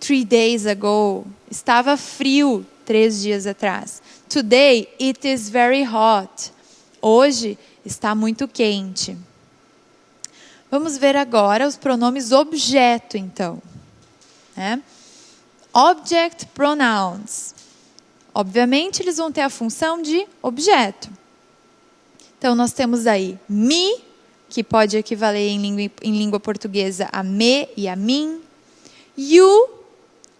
3 days ago. Estava frio 3 dias atrás. Today, it is very hot. Hoje está muito quente. Vamos ver agora os pronomes objeto, então, né? Object pronouns. Obviamente, eles vão ter a função de objeto. Então, nós temos aí me, que pode equivaler em língua portuguesa a me e a mim. You,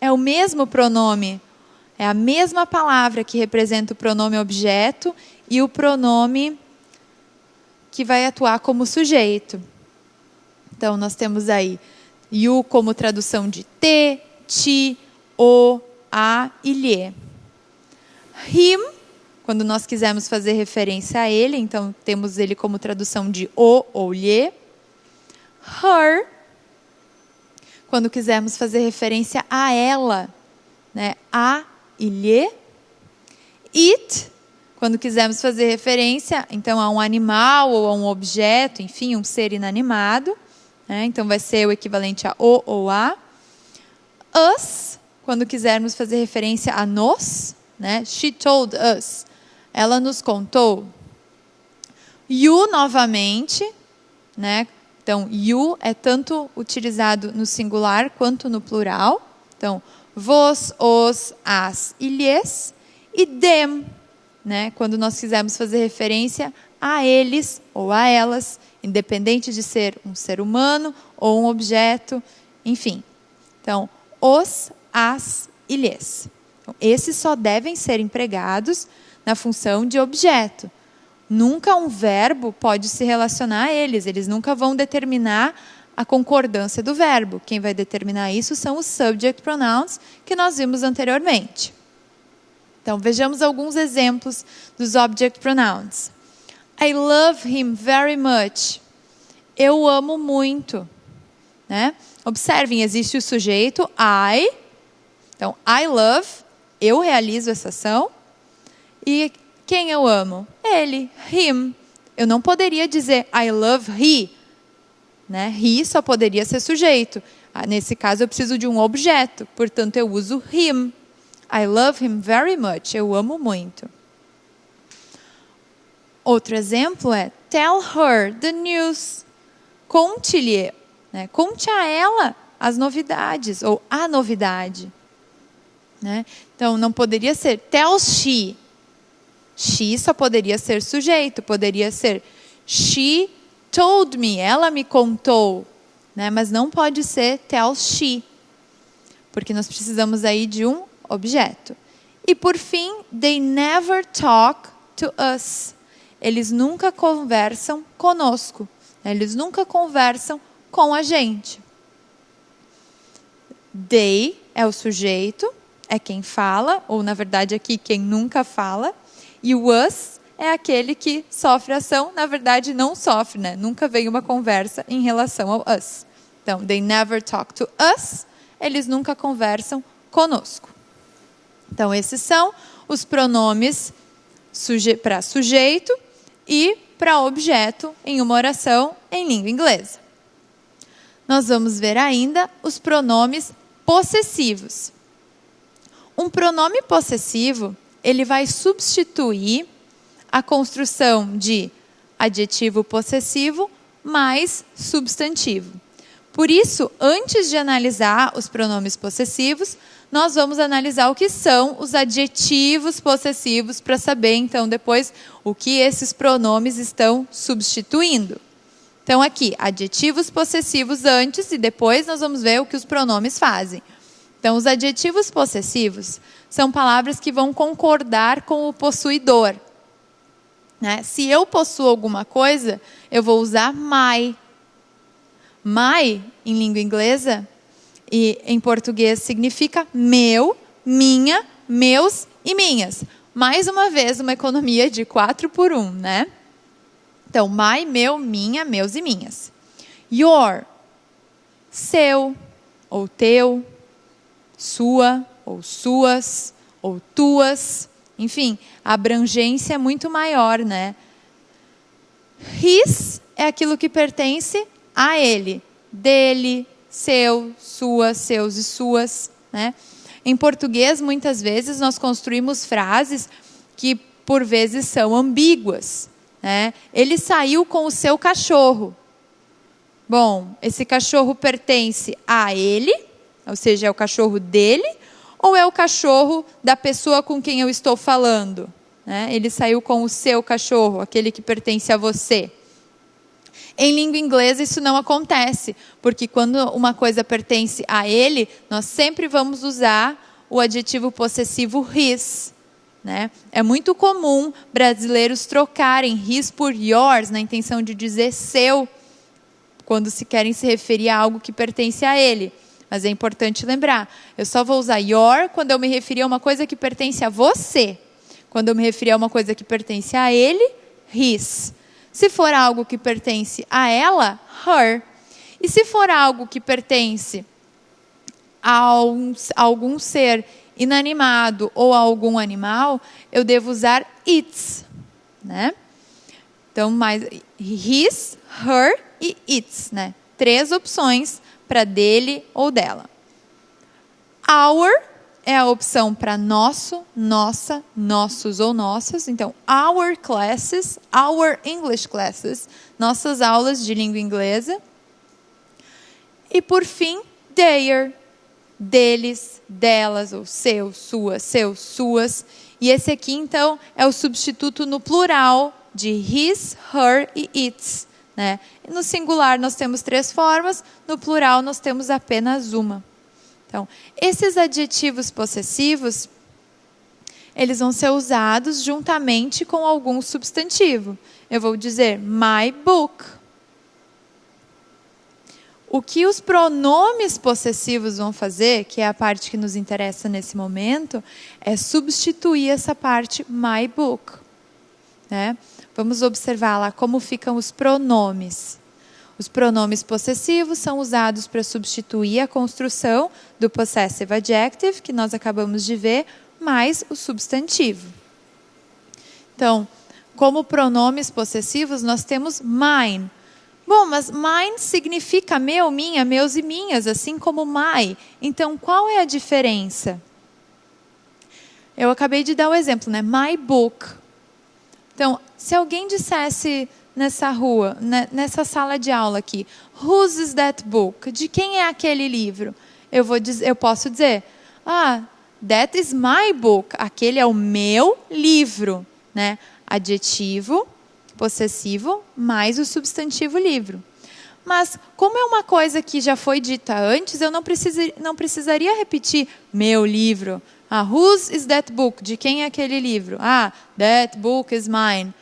é o mesmo pronome. É a mesma palavra que representa o pronome objeto e o pronome que vai atuar como sujeito. Então, nós temos aí you como tradução de te, ti, o, a e lhe. Him, quando nós quisermos fazer referência a ele, então temos ele como tradução de o ou lhe. Her, quando quisermos fazer referência a ela, né, a e lhe. It, quando quisermos fazer referência então a um animal ou a um objeto, enfim, um ser inanimado, né, então vai ser o equivalente a o ou a. Us, quando quisermos fazer referência a nós, né, she told us, ela nos contou. You novamente, né, então you é tanto utilizado no singular quanto no plural, então vos, os, as e lhes, e them, né, quando nós quisermos fazer referência a eles ou a elas, independente de ser um ser humano ou um objeto, enfim. Então, os, as e lhes. Então, esses só devem ser empregados na função de objeto. Nunca um verbo pode se relacionar a eles, eles nunca vão determinar a concordância do verbo. Quem vai determinar isso são os subject pronouns que nós vimos anteriormente. Então, vejamos alguns exemplos dos object pronouns. I love him very much. Eu amo muito. Né? Observem, existe o sujeito I. Então, I love, eu realizo essa ação. E quem eu amo? Ele, him. Eu não poderia dizer I love he. Né? He só poderia ser sujeito. Nesse caso, eu preciso de um objeto. Portanto, eu uso him. I love him very much. Eu amo muito. Outro exemplo é tell her the news. Conte-lhe, né? Conte a ela as novidades ou a novidade. Né? Então, não poderia ser tell she. She só poderia ser sujeito. Poderia ser she told me. Ela me contou. Né? Mas não pode ser tell she. Porque nós precisamos aí de um objeto. E por fim, they never talk to us. Eles nunca conversam conosco. Eles nunca conversam com a gente. They é o sujeito, é quem fala, ou na verdade aqui quem nunca fala. E o us é aquele que sofre ação, na verdade não sofre, né? Nunca vem uma conversa em relação ao us. Então, they never talk to us, eles nunca conversam conosco. Então, esses são os pronomes para sujeito e para objeto em uma oração em língua inglesa. Nós vamos ver ainda os pronomes possessivos. Um pronome possessivo, ele vai substituir a construção de adjetivo possessivo mais substantivo. Por isso, antes de analisar os pronomes possessivos, nós vamos analisar o que são os adjetivos possessivos para saber, então, depois, o que esses pronomes estão substituindo. Então, aqui, adjetivos possessivos antes e depois nós vamos ver o que os pronomes fazem. Então, os adjetivos possessivos são palavras que vão concordar com o possuidor. Né? Se eu possuo alguma coisa, eu vou usar my. My, em língua inglesa, e em português significa meu, minha, meus e minhas. Mais uma vez, uma economia de 4 por 1, né? Então, my, meu, minha, meus e minhas. Your, seu, ou teu, sua, ou suas, ou tuas. Enfim, a abrangência é muito maior, né? His é aquilo que pertence a ele, dele, seu, sua, seus e suas. Né? Em português, muitas vezes, nós construímos frases que, por vezes, são ambíguas. Né? Ele saiu com o seu cachorro. Bom, esse cachorro pertence a ele, ou seja, é o cachorro dele, ou é o cachorro da pessoa com quem eu estou falando? Né? Ele saiu com o seu cachorro, aquele que pertence a você. Em língua inglesa isso não acontece, porque quando uma coisa pertence a ele, nós sempre vamos usar o adjetivo possessivo his. Né? É muito comum brasileiros trocarem his por yours, na intenção de dizer seu, quando se querem se referir a algo que pertence a ele. Mas é importante lembrar, eu só vou usar your quando eu me referir a uma coisa que pertence a você. Quando eu me referir a uma coisa que pertence a ele, his. Se for algo que pertence a ela, her. E se for algo que pertence a algum ser inanimado ou a algum animal, eu devo usar its. Né? Então, mais his, her e its. Né? 3 opções para dele ou dela. Our é a opção para nosso, nossa, nossos ou nossas. Então, our classes, our English classes, nossas aulas de língua inglesa. E, por fim, their, deles, delas, ou seu, sua, seus, suas. E esse aqui, então, é o substituto no plural de his, her e its. Né? No singular nós temos 3 formas, no plural nós temos apenas uma. Então, esses adjetivos possessivos, eles vão ser usados juntamente com algum substantivo. Eu vou dizer my book. O que os pronomes possessivos vão fazer, que é a parte que nos interessa nesse momento, é substituir essa parte my book. Né? Vamos observar lá como ficam os pronomes. Os pronomes possessivos são usados para substituir a construção do possessive adjective, que nós acabamos de ver, mais o substantivo. Então, como pronomes possessivos, nós temos mine. Bom, mas mine significa meu, minha, meus e minhas, assim como my. Então, qual é a diferença? Eu acabei de dar o exemplo, né? My book. Então, se alguém dissesse nessa rua, nessa sala de aula aqui, whose is that book? De quem é aquele livro? Eu posso dizer, that is my book. Aquele é o meu livro. Né? Adjetivo, possessivo, mais o substantivo livro. Mas, como é uma coisa que já foi dita antes, eu não precisaria repetir meu livro. Whose is that book? De quem é aquele livro? That book is mine.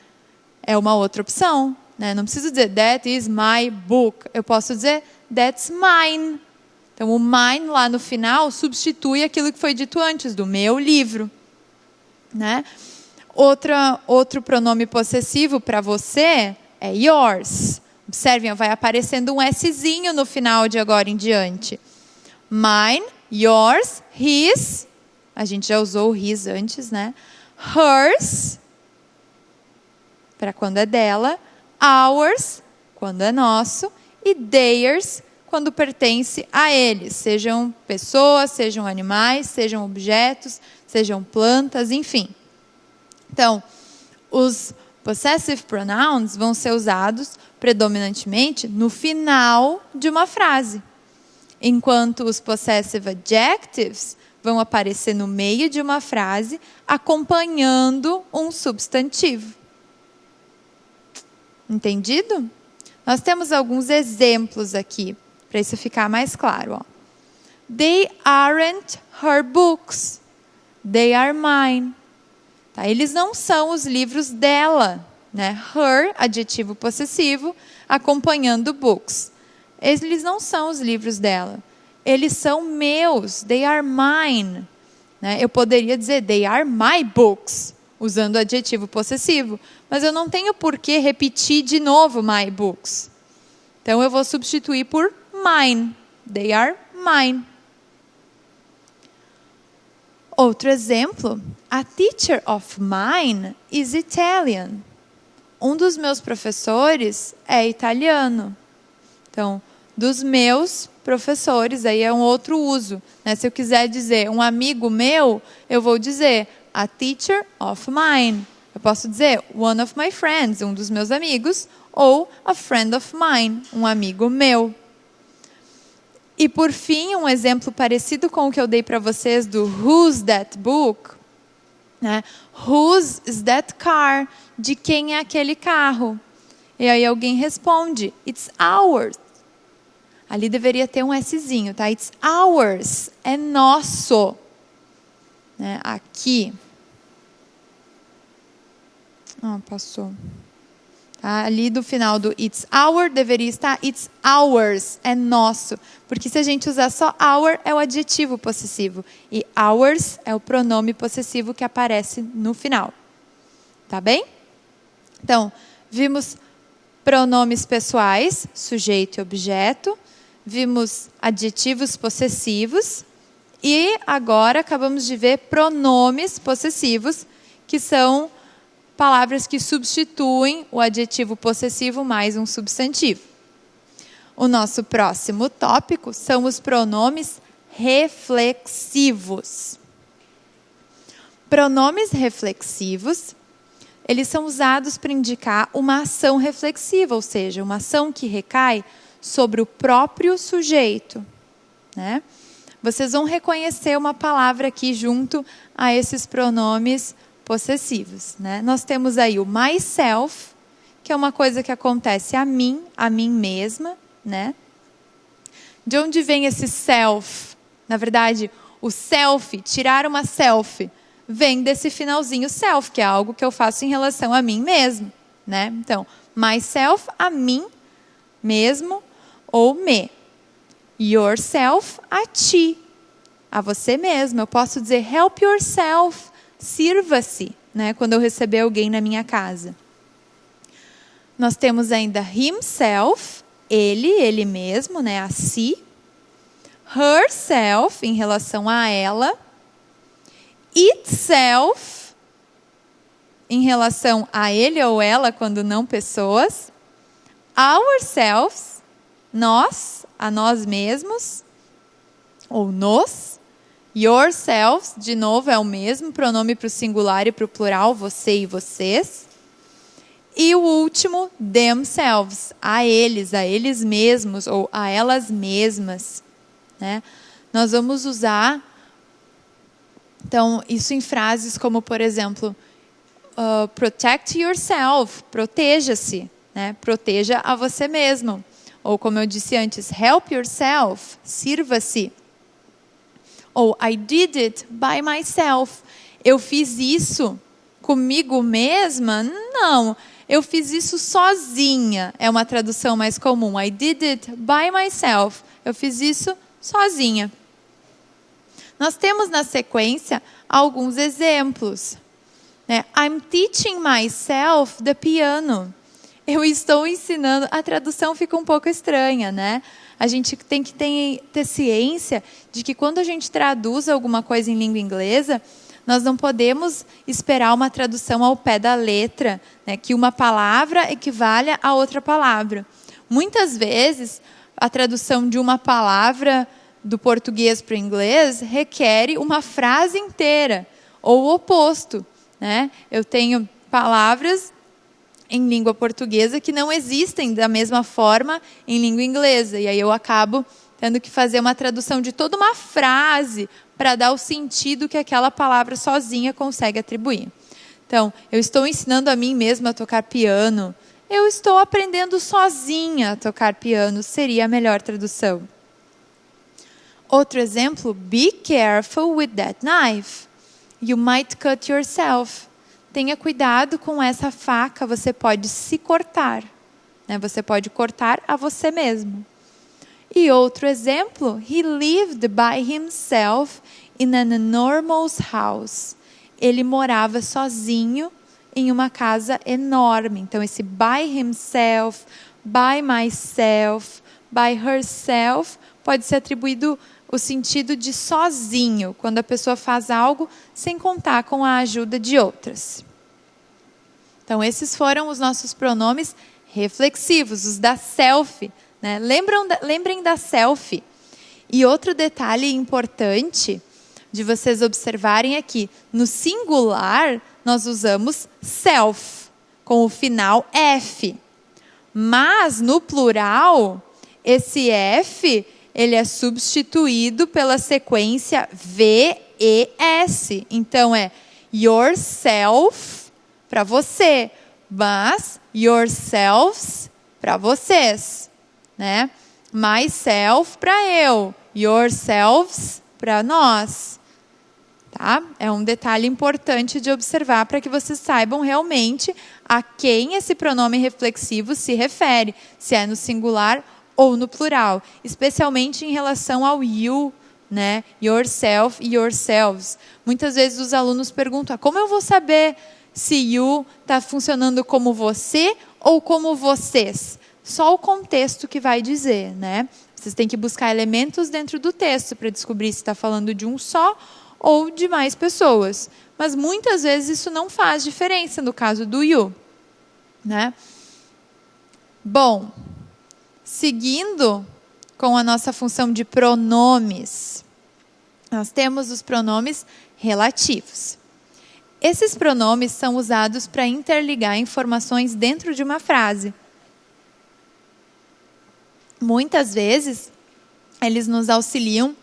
É uma outra opção. Né? Não preciso dizer that is my book. Eu posso dizer that's mine. Então, o mine lá no final substitui aquilo que foi dito antes, do meu livro. Né? Outro pronome possessivo para você é yours. Observem, vai aparecendo um Szinho no final de agora em diante. Mine, yours, his. A gente já usou o his antes, né? Hers, para quando é dela. Ours, quando é nosso. E theirs, quando pertence a eles. Sejam pessoas, sejam animais, sejam objetos, sejam plantas, enfim. Então, os possessive pronouns vão ser usados predominantemente no final de uma frase. Enquanto os possessive adjectives vão aparecer no meio de uma frase, acompanhando um substantivo. Entendido? Nós temos alguns exemplos aqui, para isso ficar mais claro. Ó. They aren't her books. They are mine. Tá? Eles não são os livros dela. Né? Her, adjetivo possessivo, acompanhando books. Eles não são os livros dela. Eles são meus. They are mine. Né? Eu poderia dizer they are my books, usando o adjetivo possessivo. Mas eu não tenho por que repetir de novo my books. Então, eu vou substituir por mine. They are mine. Outro exemplo. A teacher of mine is Italian. Um dos meus professores é italiano. Então, dos meus professores, aí é um outro uso. Né? Se eu quiser dizer um amigo meu, eu vou dizer a teacher of mine. Eu posso dizer one of my friends, um dos meus amigos, ou a friend of mine, um amigo meu. E por fim, um exemplo parecido com o que eu dei para vocês do whose that book. Né? Whose is that car? De quem é aquele carro? E aí alguém responde, it's ours. Ali deveria ter um Szinho, tá? It's ours, é nosso. Né? Aqui. Passou. Tá? Ali do final do it's our deveria estar it's ours, é nosso. Porque se a gente usar só our, é o adjetivo possessivo. E ours é o pronome possessivo que aparece no final. Tá bem? Então, vimos pronomes pessoais, sujeito e objeto. Vimos adjetivos possessivos. E agora acabamos de ver pronomes possessivos, que são palavras que substituem o adjetivo possessivo mais um substantivo. O nosso próximo tópico são os pronomes reflexivos. Pronomes reflexivos, eles são usados para indicar uma ação reflexiva, ou seja, uma ação que recai sobre o próprio sujeito. Né? Vocês vão reconhecer uma palavra aqui junto a esses pronomes possessivos. Né? Nós temos aí o myself, que é uma coisa que acontece a mim mesma. Né? De onde vem esse self? Na verdade, o self, tirar uma selfie, vem desse finalzinho self, que é algo que eu faço em relação a mim mesmo. Né? Então, myself, a mim mesmo, ou me. Yourself, a ti, a você mesmo. Eu posso dizer help yourself, sirva-se, né, quando eu receber alguém na minha casa. Nós temos ainda himself, ele mesmo, né, a si. Herself, em relação a ela. Itself, em relação a ele ou ela, quando não pessoas. Ourselves, nós, a nós mesmos, ou nos. Yourselves, de novo, é o mesmo pronome para o singular e para o plural, você e vocês. E o último, themselves, a eles mesmos, ou a elas mesmas. Né? Nós vamos usar, então, isso em frases como, por exemplo, protect yourself, proteja-se, né? Proteja a você mesmo. Ou como eu disse antes, help yourself, sirva-se. Ou I did it by myself. Eu fiz isso comigo mesma? Não, eu fiz isso sozinha. É uma tradução mais comum. I did it by myself. Eu fiz isso sozinha. Nós temos na sequência alguns exemplos. Né? I'm teaching myself the piano. Eu estou ensinando. A tradução fica um pouco estranha, né? A gente tem que ter ciência de que quando a gente traduz alguma coisa em língua inglesa, nós não podemos esperar uma tradução ao pé da letra, né? Que uma palavra equivale a outra palavra. Muitas vezes, a tradução de uma palavra do português para o inglês requer uma frase inteira, ou o oposto. Né? Eu tenho palavras em língua portuguesa que não existem da mesma forma em língua inglesa. E aí eu acabo tendo que fazer uma tradução de toda uma frase para dar o sentido que aquela palavra sozinha consegue atribuir. Então, eu estou ensinando a mim mesma a tocar piano. Eu estou aprendendo sozinha a tocar piano, seria a melhor tradução. Outro exemplo, be careful with that knife. You might cut yourself. Tenha cuidado com essa faca, você pode se cortar. Né? Você pode cortar a você mesmo. E outro exemplo, he lived by himself in an enormous house. Ele morava sozinho em uma casa enorme. Então, esse by himself, by myself, by herself, pode ser atribuído o sentido de sozinho, quando a pessoa faz algo sem contar com a ajuda de outras. Então, esses foram os nossos pronomes reflexivos, os da self. Né? Lembrem da self. E outro detalhe importante de vocês observarem aqui, no singular, nós usamos self, com o final F. Mas, no plural, esse F ele é substituído pela sequência VES. Então, é yourself para você, Mas yourselves para vocês, né? Myself para eu, yourselves para nós. Tá? É um detalhe importante de observar para que vocês saibam realmente a quem esse pronome reflexivo se refere, se é no singular ou no plural, especialmente em relação ao you, né? Yourself e yourselves. Muitas vezes os alunos perguntam: como eu vou saber se you está funcionando como você ou como vocês? Só o contexto que vai dizer, né? Vocês têm que buscar elementos dentro do texto para descobrir se está falando de um só ou de mais pessoas. Mas muitas vezes isso não faz diferença no caso do you, né? Bom, seguindo com a nossa função de pronomes, nós temos os pronomes relativos. Esses pronomes são usados para interligar informações dentro de uma frase. Muitas vezes, eles nos auxiliam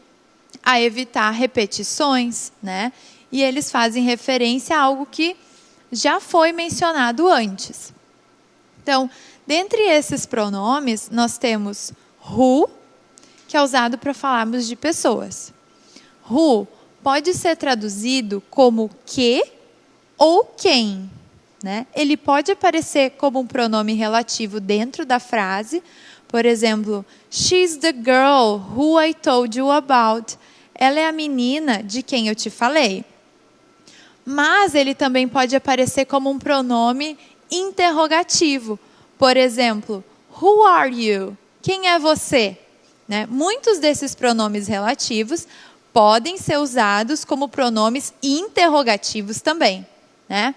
a evitar repetições, né? E eles fazem referência a algo que já foi mencionado antes. Então, dentre esses pronomes, nós temos who, que é usado para falarmos de pessoas. Who pode ser traduzido como que ou quem, né? Ele pode aparecer como um pronome relativo dentro da frase. Por exemplo, she's the girl who I told you about. Ela é a menina de quem eu te falei. Mas ele também pode aparecer como um pronome interrogativo. Por exemplo, who are you? Quem é você? Né? Muitos desses pronomes relativos podem ser usados como pronomes interrogativos também, né?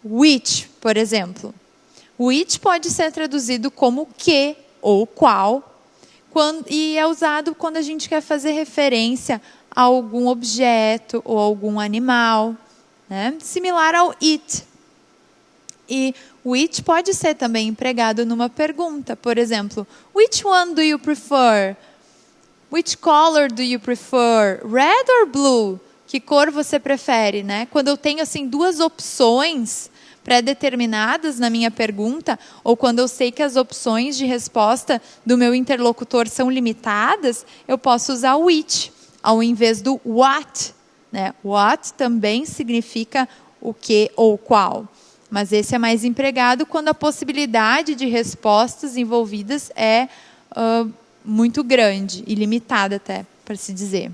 Which, por exemplo. Which pode ser traduzido como que ou qual, e é usado quando a gente quer fazer referência a algum objeto ou algum animal, né? Similar ao it. E which pode ser também empregado numa pergunta. Por exemplo, which one do you prefer? Which color do you prefer? Red or blue? Que cor você prefere, né? Quando eu tenho assim duas opções pré-determinadas na minha pergunta, ou quando eu sei que as opções de resposta do meu interlocutor são limitadas, eu posso usar which ao invés do what, né? What também significa o que ou qual. Mas esse é mais empregado quando a possibilidade de respostas envolvidas é muito grande, ilimitada até, para se dizer.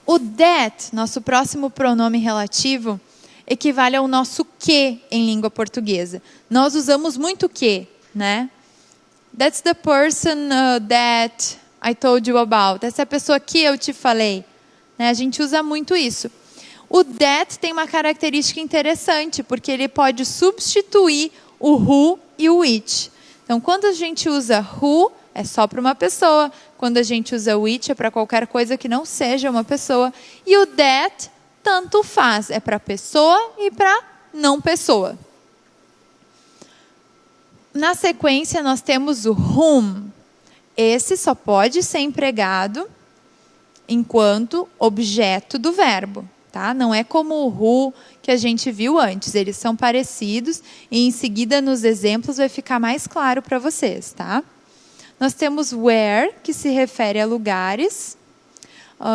O that, nosso próximo pronome relativo, equivale ao nosso que em língua portuguesa. Nós usamos muito que, né? That's the person that I told you about. Essa é a pessoa que eu te falei. Né? A gente usa muito isso. O that tem uma característica interessante, porque ele pode substituir o who e o which. Então, quando a gente usa who, é só para uma pessoa. Quando a gente usa which, é para qualquer coisa que não seja uma pessoa. E o that, tanto faz. É para pessoa e para não pessoa. Na sequência, nós temos o whom. Esse só pode ser empregado enquanto objeto do verbo. Tá? Não é como o who que a gente viu antes. Eles são parecidos e em seguida nos exemplos vai ficar mais claro para vocês. Tá? Nós temos where, que se refere a lugares.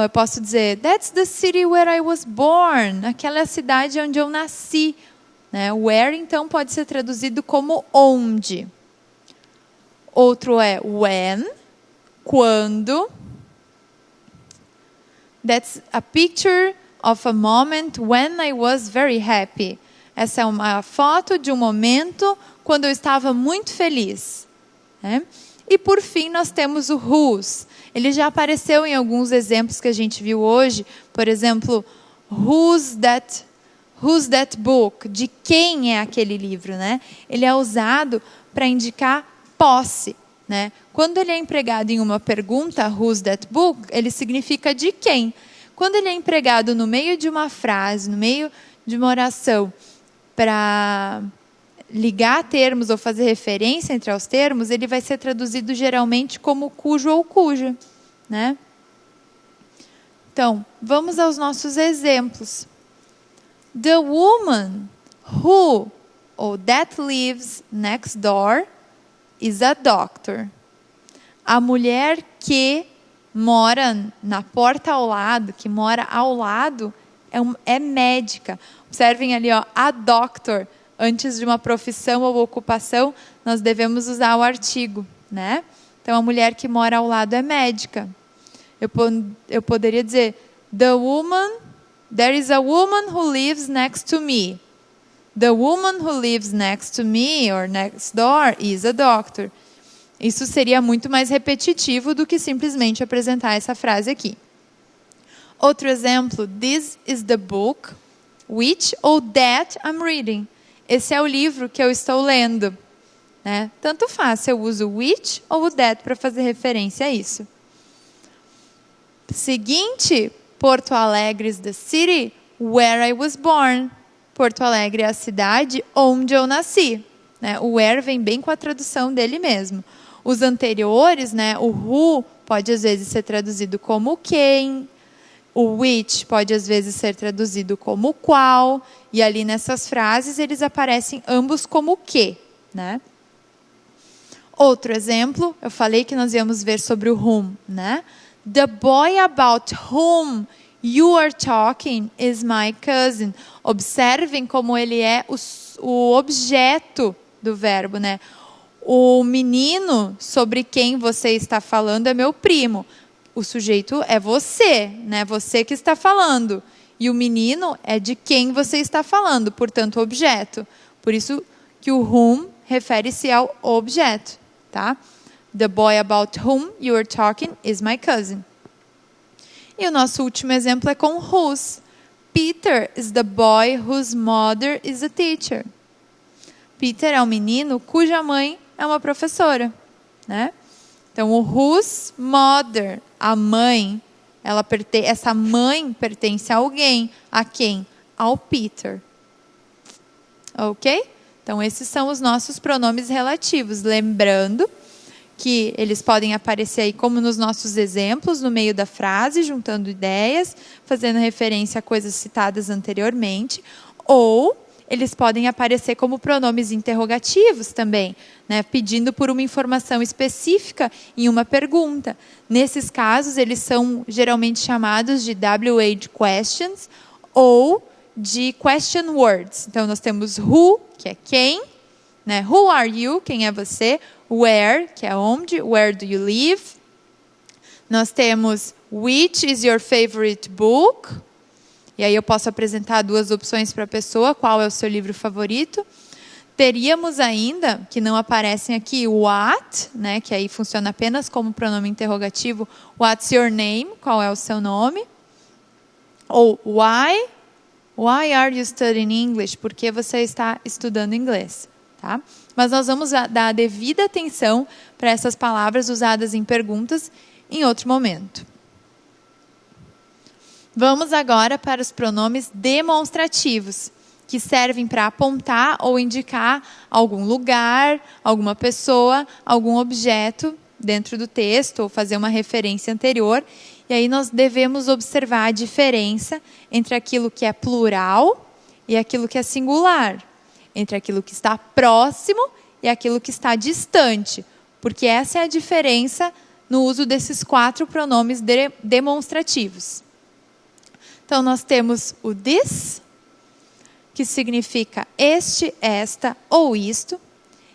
Eu posso dizer, that's the city where I was born. Aquela é a cidade onde eu nasci. Né? Where, então, pode ser traduzido como onde. Outro é when, quando. That's a picture of a moment when I was very happy. Essa é uma foto de um momento quando eu estava muito feliz. Né? E por fim nós temos o whose. Ele já apareceu em alguns exemplos que a gente viu hoje. Por exemplo, who's that book? De quem é aquele livro? Né? Ele é usado para indicar posse. Né? Quando ele é empregado em uma pergunta, who's that book? Ele significa de quem? Quando ele é empregado no meio de uma frase, no meio de uma oração, para ligar termos ou fazer referência entre os termos, ele vai ser traduzido geralmente como cujo ou cuja. Né? Então, vamos aos nossos exemplos. The woman who ou that lives next door is a doctor. A mulher que mora na porta ao lado, que mora ao lado, é médica. Observem ali, ó, a doctor. Antes de uma profissão ou ocupação, nós devemos usar o artigo, né? Então, a mulher que mora ao lado é médica. Eu poderia dizer, there is a woman who lives next to me. The woman who lives next to me or next door is a doctor. Isso seria muito mais repetitivo do que simplesmente apresentar essa frase aqui. Outro exemplo, this is the book which ou that I'm reading. Esse é o livro que eu estou lendo. Né? Tanto faz se eu uso which ou that para fazer referência a isso. Seguinte, Porto Alegre is the city where I was born. Porto Alegre é a cidade onde eu nasci. Né? O where vem bem com a tradução dele mesmo. Os anteriores, né, o who pode às vezes ser traduzido como quem, o which pode às vezes ser traduzido como qual, e ali nessas frases eles aparecem ambos como que, né? Outro exemplo, eu falei que nós íamos ver sobre o whom, né? The boy about whom you are talking is my cousin. Observem como ele é o objeto do verbo, né? O menino sobre quem você está falando é meu primo. O sujeito é você, né? Você que está falando. E o menino é de quem você está falando, portanto, objeto. Por isso que o whom refere-se ao objeto, tá? The boy about whom you are talking is my cousin. E o nosso último exemplo é com whose. Peter is the boy whose mother is a teacher. Peter é um menino cuja mãe é uma professora, né? Então, o whose mother, a mãe, essa mãe pertence a alguém. A quem? Ao Peter. Ok? Então, esses são os nossos pronomes relativos. Lembrando que eles podem aparecer aí como nos nossos exemplos, no meio da frase, juntando ideias, fazendo referência a coisas citadas anteriormente, ou eles podem aparecer como pronomes interrogativos também, né, pedindo por uma informação específica em uma pergunta. Nesses casos, eles são geralmente chamados de WH questions ou de question words. Então, nós temos who, que é quem, né? Who are you, quem é você? Where, que é onde, where do you live? Nós temos which is your favorite book? E aí eu posso apresentar duas opções para a pessoa, qual é o seu livro favorito. Teríamos ainda, que não aparecem aqui, what, né, que aí funciona apenas como pronome interrogativo, what's your name, qual é o seu nome. Ou why are you studying English, por que você está estudando inglês. Tá? Mas nós vamos dar a devida atenção para essas palavras usadas em perguntas em outro momento. Vamos agora para os pronomes demonstrativos, que servem para apontar ou indicar algum lugar, alguma pessoa, algum objeto dentro do texto, ou fazer uma referência anterior. E aí nós devemos observar a diferença entre aquilo que é plural e aquilo que é singular, entre aquilo que está próximo e aquilo que está distante, porque essa é a diferença no uso desses 4 pronomes demonstrativos. Então, nós temos o this, que significa este, esta ou isto,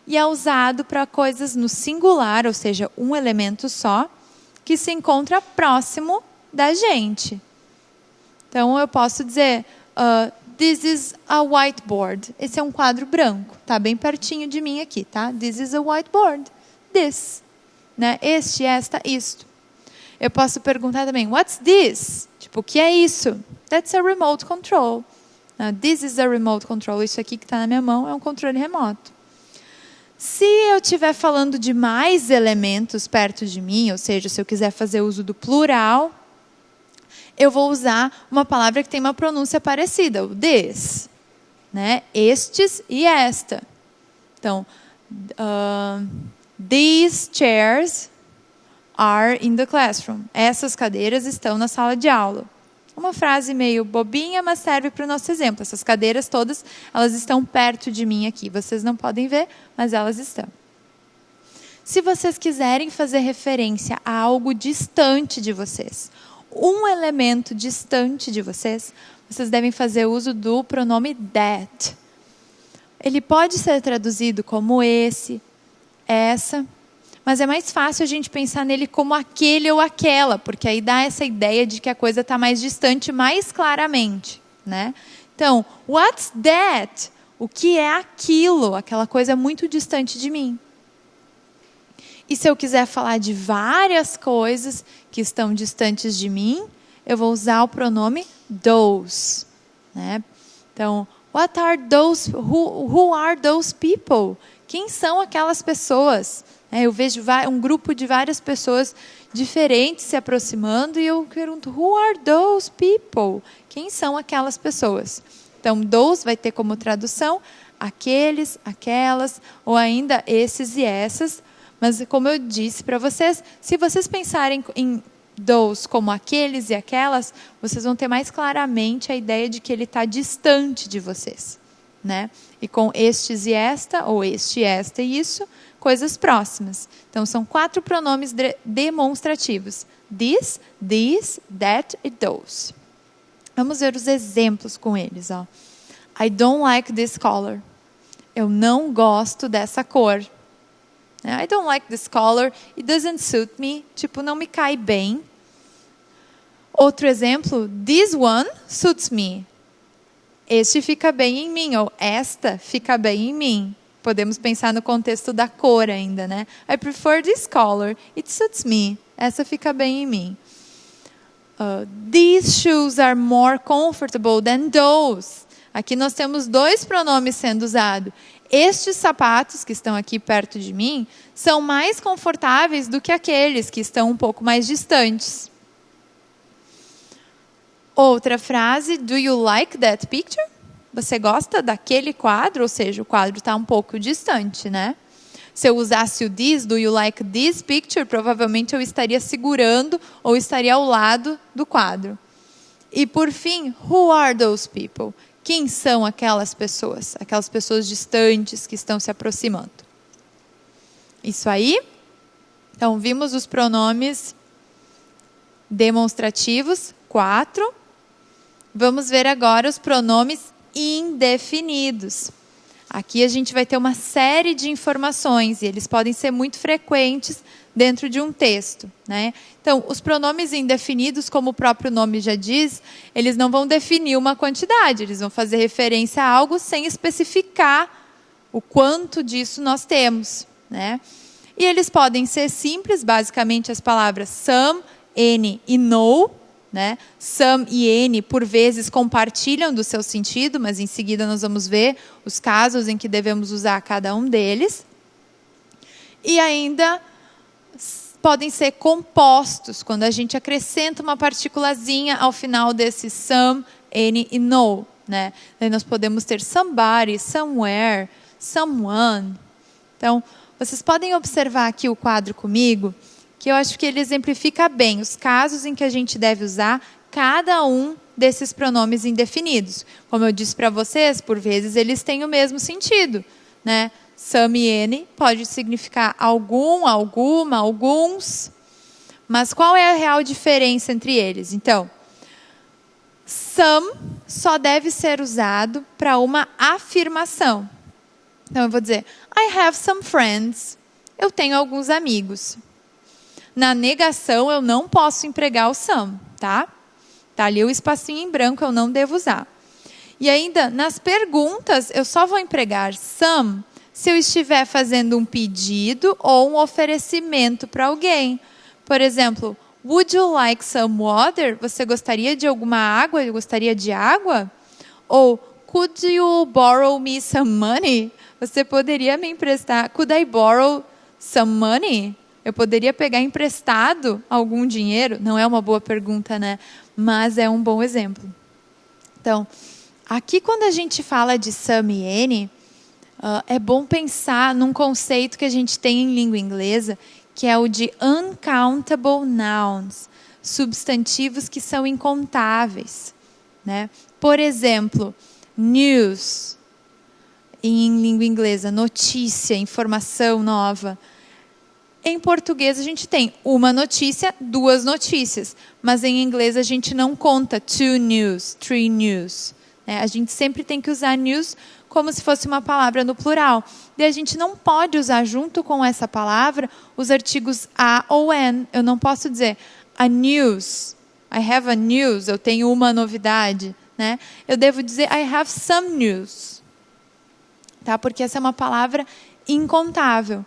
e é usado para coisas no singular, ou seja, um elemento só, que se encontra próximo da gente. Então, eu posso dizer, this is a whiteboard. Esse é um quadro branco, tá bem pertinho de mim aqui, tá? This is a whiteboard. This, né? Este, esta, isto. Eu posso perguntar também, what's this? Tipo, o que é isso? That's a remote control. This is a remote control. Isso aqui que está na minha mão é um controle remoto. Se eu estiver falando de mais elementos perto de mim, ou seja, se eu quiser fazer uso do plural, eu vou usar uma palavra que tem uma pronúncia parecida, o this, né? Estes e esta. Então, these chairs are in the classroom. Essas cadeiras estão na sala de aula. Uma frase meio bobinha, mas serve para o nosso exemplo. Essas cadeiras todas, elas estão perto de mim aqui. Vocês não podem ver, mas elas estão. Se vocês quiserem fazer referência a algo distante de vocês, um elemento distante de vocês, vocês devem fazer uso do pronome that. Ele pode ser traduzido como esse, essa, mas é mais fácil a gente pensar nele como aquele ou aquela, porque aí dá essa ideia de que a coisa está mais distante, mais claramente, né? Então, what's that? O que é aquilo? Aquela coisa muito distante de mim. E se eu quiser falar de várias coisas que estão distantes de mim, eu vou usar o pronome those, né? Então, what are those? Who are those people? Quem são aquelas pessoas? Eu vejo um grupo de várias pessoas diferentes se aproximando e eu pergunto, who are those people? Quem são aquelas pessoas? Então, those vai ter como tradução aqueles, aquelas, ou ainda esses e essas. Mas, como eu disse para vocês, se vocês pensarem em those como aqueles e aquelas, vocês vão ter mais claramente a ideia de que ele está distante de vocês, né? E com estes e esta, ou este, esta e isso, coisas próximas. Então, são 4 pronomes demonstrativos. This, that e those. Vamos ver os exemplos com eles. Ó. I don't like this color. Eu não gosto dessa cor. I don't like this color. It doesn't suit me. Tipo, não me cai bem. Outro exemplo. This one suits me. Este fica bem em mim. Ou esta fica bem em mim. Podemos pensar no contexto da cor ainda, né? I prefer this color. It suits me. Essa fica bem em mim. These shoes are more comfortable than those. Aqui nós temos 2 pronomes sendo usados. Estes sapatos que estão aqui perto de mim são mais confortáveis do que aqueles que estão um pouco mais distantes. Outra frase, do you like that picture? Você gosta daquele quadro? Ou seja, o quadro está um pouco distante, né? Se eu usasse o this, do you like this picture? Provavelmente eu estaria segurando ou estaria ao lado do quadro. E por fim, who are those people? Quem são aquelas pessoas? Aquelas pessoas distantes que estão se aproximando. Isso aí. Então, vimos os pronomes demonstrativos, 4. Vamos ver agora os pronomes indefinidos. Aqui a gente vai ter uma série de informações e eles podem ser muito frequentes dentro de um texto, né? Então, os pronomes indefinidos, como o próprio nome já diz, eles não vão definir uma quantidade, eles vão fazer referência a algo sem especificar o quanto disso nós temos, né? E eles podem ser simples, basicamente as palavras some, any e no, né? Some e any, por vezes, compartilham do seu sentido, mas em seguida nós vamos ver os casos em que devemos usar cada um deles. E ainda podem ser compostos, quando a gente acrescenta uma partículazinha ao final desses some, any e no, né? Daí nós podemos ter somebody, somewhere, someone. Então, vocês podem observar aqui o quadro comigo, que eu acho que ele exemplifica bem os casos em que a gente deve usar cada um desses pronomes indefinidos. Como eu disse para vocês, por vezes eles têm o mesmo sentido, né? Some e any pode significar algum, alguma, alguns. Mas qual é a real diferença entre eles? Então, some só deve ser usado para uma afirmação. Então, eu vou dizer, I have some friends. Eu tenho alguns amigos. Na negação, eu não posso empregar o some, tá? Tá ali o espacinho em branco, eu não devo usar. E ainda, nas perguntas, eu só vou empregar some se eu estiver fazendo um pedido ou um oferecimento para alguém. Por exemplo, would you like some water? Você gostaria de alguma água? Eu gostaria de água? Ou, could you borrow me some money? Você poderia me emprestar? Could I borrow some money? Eu poderia pegar emprestado algum dinheiro? Não é uma boa pergunta, né? Mas é um bom exemplo. Então, aqui quando a gente fala de some e any, é bom pensar num conceito que a gente tem em língua inglesa, que é o de uncountable nouns. substantivos que são incontáveis, né? Por exemplo, news, em língua inglesa, notícia, informação nova. Em português a gente tem uma notícia, duas notícias, mas em inglês a gente não conta two news, three news. A gente sempre tem que usar news como se fosse uma palavra no plural. E a gente não pode usar junto com essa palavra os artigos a ou an. Eu não posso dizer a news, I have a news, eu tenho uma novidade. Né? Eu devo dizer I have some news. Tá? Porque essa é uma palavra incontável.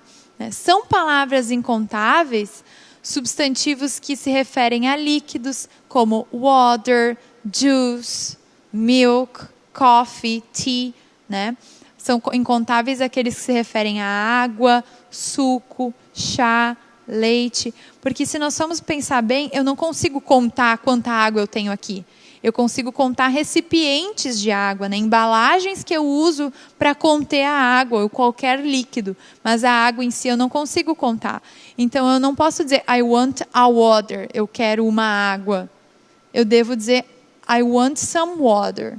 São palavras incontáveis, substantivos que se referem a líquidos, como water, juice, milk, coffee, tea. Né? São incontáveis aqueles que se referem a água, suco, chá, leite. Porque se nós formos pensar bem, eu não consigo contar quanta água eu tenho aqui. Eu consigo contar recipientes de água, né? Embalagens que eu uso para conter a água ou qualquer líquido. Mas a água em si eu não consigo contar. Então eu não posso dizer I want a water, eu quero uma água. Eu devo dizer I want some water.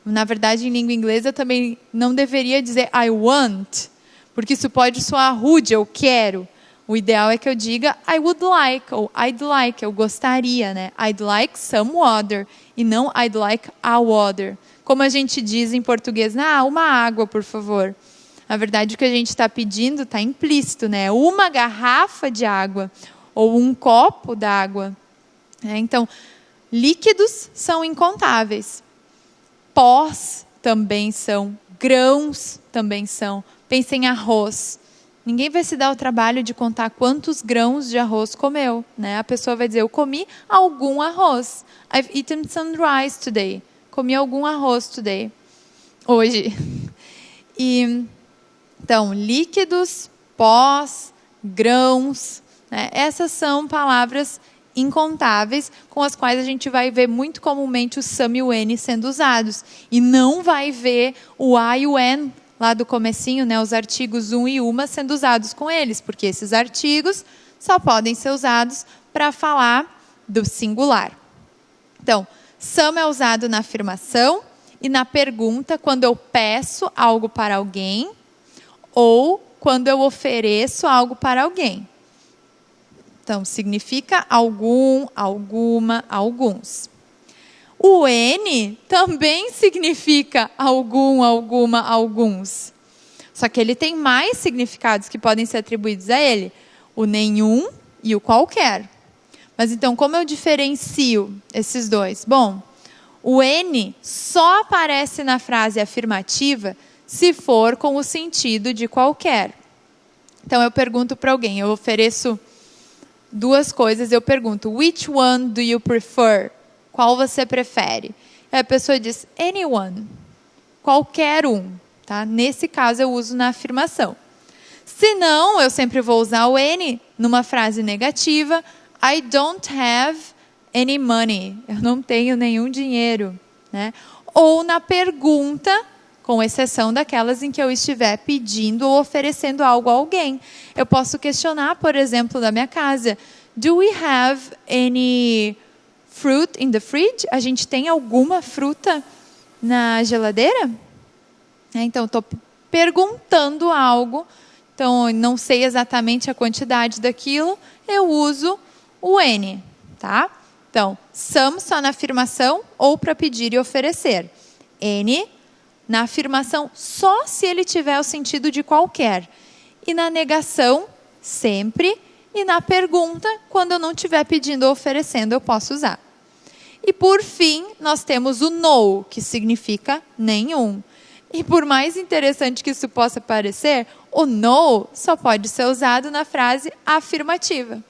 Na verdade, em língua inglesa eu também não deveria dizer I want, porque isso pode soar rude, eu quero. O ideal é que eu diga I would like, ou I'd like, eu gostaria, né? I'd like some water, e não I'd like a water. Como a gente diz em português, uma água, por favor. Na verdade, o que a gente está pedindo está implícito, né? Uma garrafa de água, ou um copo d'água. Então, líquidos são incontáveis. Pós também são, grãos também são. Pensa em arroz. Ninguém vai se dar o trabalho de contar quantos grãos de arroz comeu. Né? A pessoa vai dizer, eu comi algum arroz. I've eaten some rice today. Comi algum arroz today. Hoje. Então, líquidos, pós, grãos. Né? Essas são palavras incontáveis com as quais a gente vai ver muito comumente o some e o any sendo usados. E não vai ver o a e o an lá do comecinho, né, os artigos um e uma sendo usados com eles, porque esses artigos só podem ser usados para falar do singular. Então, some é usado na afirmação e na pergunta quando eu peço algo para alguém ou quando eu ofereço algo para alguém. Então, significa algum, alguma, alguns. O N também significa algum, alguma, alguns. Só que ele tem mais significados que podem ser atribuídos a ele. O nenhum e o qualquer. Mas então, como eu diferencio esses dois? Bom, o N só aparece na frase afirmativa se for com o sentido de qualquer. Então, eu pergunto para alguém, eu ofereço duas coisas, eu pergunto, which one do you prefer? Qual você prefere? Aí a pessoa diz, anyone, qualquer um. Tá? Nesse caso, eu uso na afirmação. Se não, eu sempre vou usar o any numa frase negativa. I don't have any money. Eu não tenho nenhum dinheiro. Né? Ou na pergunta, com exceção daquelas em que eu estiver pedindo ou oferecendo algo a alguém. Eu posso questionar, por exemplo, da minha casa. Do we have any fruit in the fridge? A gente tem alguma fruta na geladeira? Então, estou perguntando algo. Então, não sei exatamente a quantidade daquilo. Eu uso o N. Tá? Então, some só na afirmação ou para pedir e oferecer. N na afirmação só se ele tiver o sentido de qualquer. E na negação, sempre. E na pergunta, quando eu não estiver pedindo ou oferecendo, eu posso usar. E por fim, nós temos o no, que significa nenhum. E por mais interessante que isso possa parecer, o no só pode ser usado na frase afirmativa.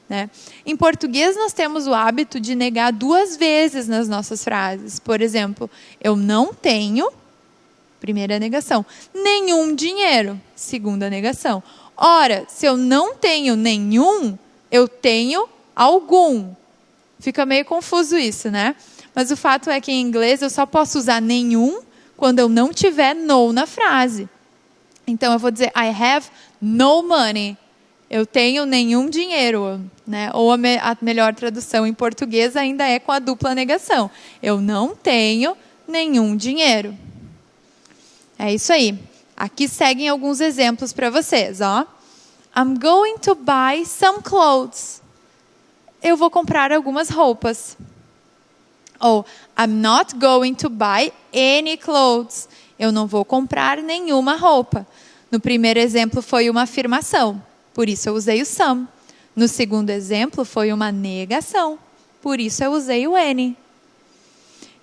Né? Em português, nós temos o hábito de negar duas vezes nas nossas frases. Por exemplo, eu não tenho, primeira negação, nenhum dinheiro, segunda negação. Ora, se eu não tenho nenhum, eu tenho algum. Fica meio confuso isso, né? Mas o fato é que em inglês eu só posso usar nenhum quando eu não tiver no na frase. Então eu vou dizer I have no money. eu tenho nenhum dinheiro, né? Ou a melhor tradução em português ainda é com a dupla negação. Eu não tenho nenhum dinheiro. É isso aí. Aqui seguem alguns exemplos para vocês, ó. I'm going to buy some clothes. Eu vou comprar algumas roupas. Ou I'm not going to buy any clothes. Eu não vou comprar nenhuma roupa. No primeiro exemplo foi uma afirmação, por isso eu usei o some. No segundo exemplo foi uma negação, por isso eu usei o any.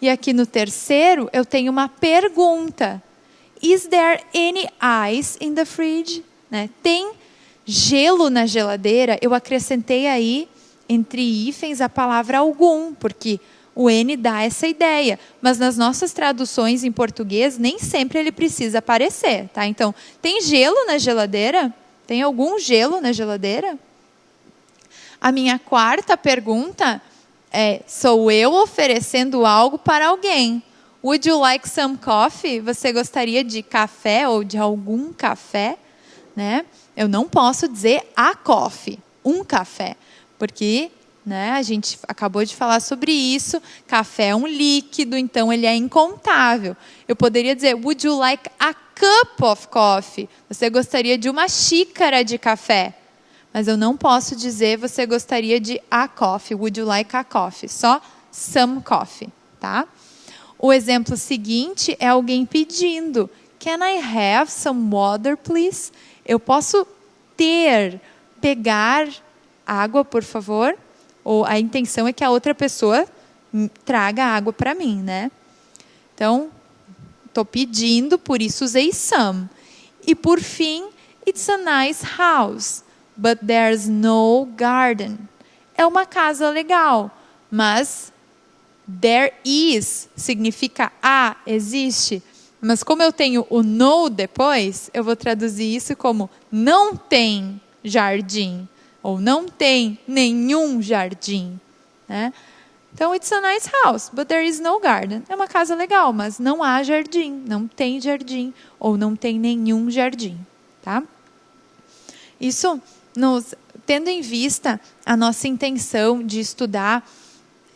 E aqui no terceiro eu tenho uma pergunta. Is there any ice in the fridge? Né? Tem gelo na geladeira? Eu acrescentei aí, entre hífens, a palavra algum, porque o N dá essa ideia. Mas nas nossas traduções em português, nem sempre ele precisa aparecer. Tá? Então, tem gelo na geladeira? Tem algum gelo na geladeira? A minha quarta pergunta é, sou eu oferecendo algo para alguém. Would you like some coffee? Você gostaria de café ou de algum café? Né? Eu não posso dizer a coffee, um café, porque né, a gente acabou de falar sobre isso. Café é um líquido, então ele é incontável. Eu poderia dizer, would you like a cup of coffee? Você gostaria de uma xícara de café? Mas eu não posso dizer, você gostaria de a coffee, would you like a coffee? Só some coffee, tá? O exemplo seguinte é alguém pedindo, can I have some water, please? Eu posso pegar água, por favor? Ou a intenção é que a outra pessoa traga água para mim, né? Então, estou pedindo, por isso usei some. E por fim, it's a nice house, but there's no garden. É uma casa legal, mas there is significa existe. Mas como eu tenho o no depois, eu vou traduzir isso como não tem jardim. Ou não tem nenhum jardim. Né? Então, it's a nice house, but there is no garden. É uma casa legal, mas não há jardim. Não tem jardim. Ou não tem nenhum jardim. Tá? Isso, tendo em vista a nossa intenção de estudar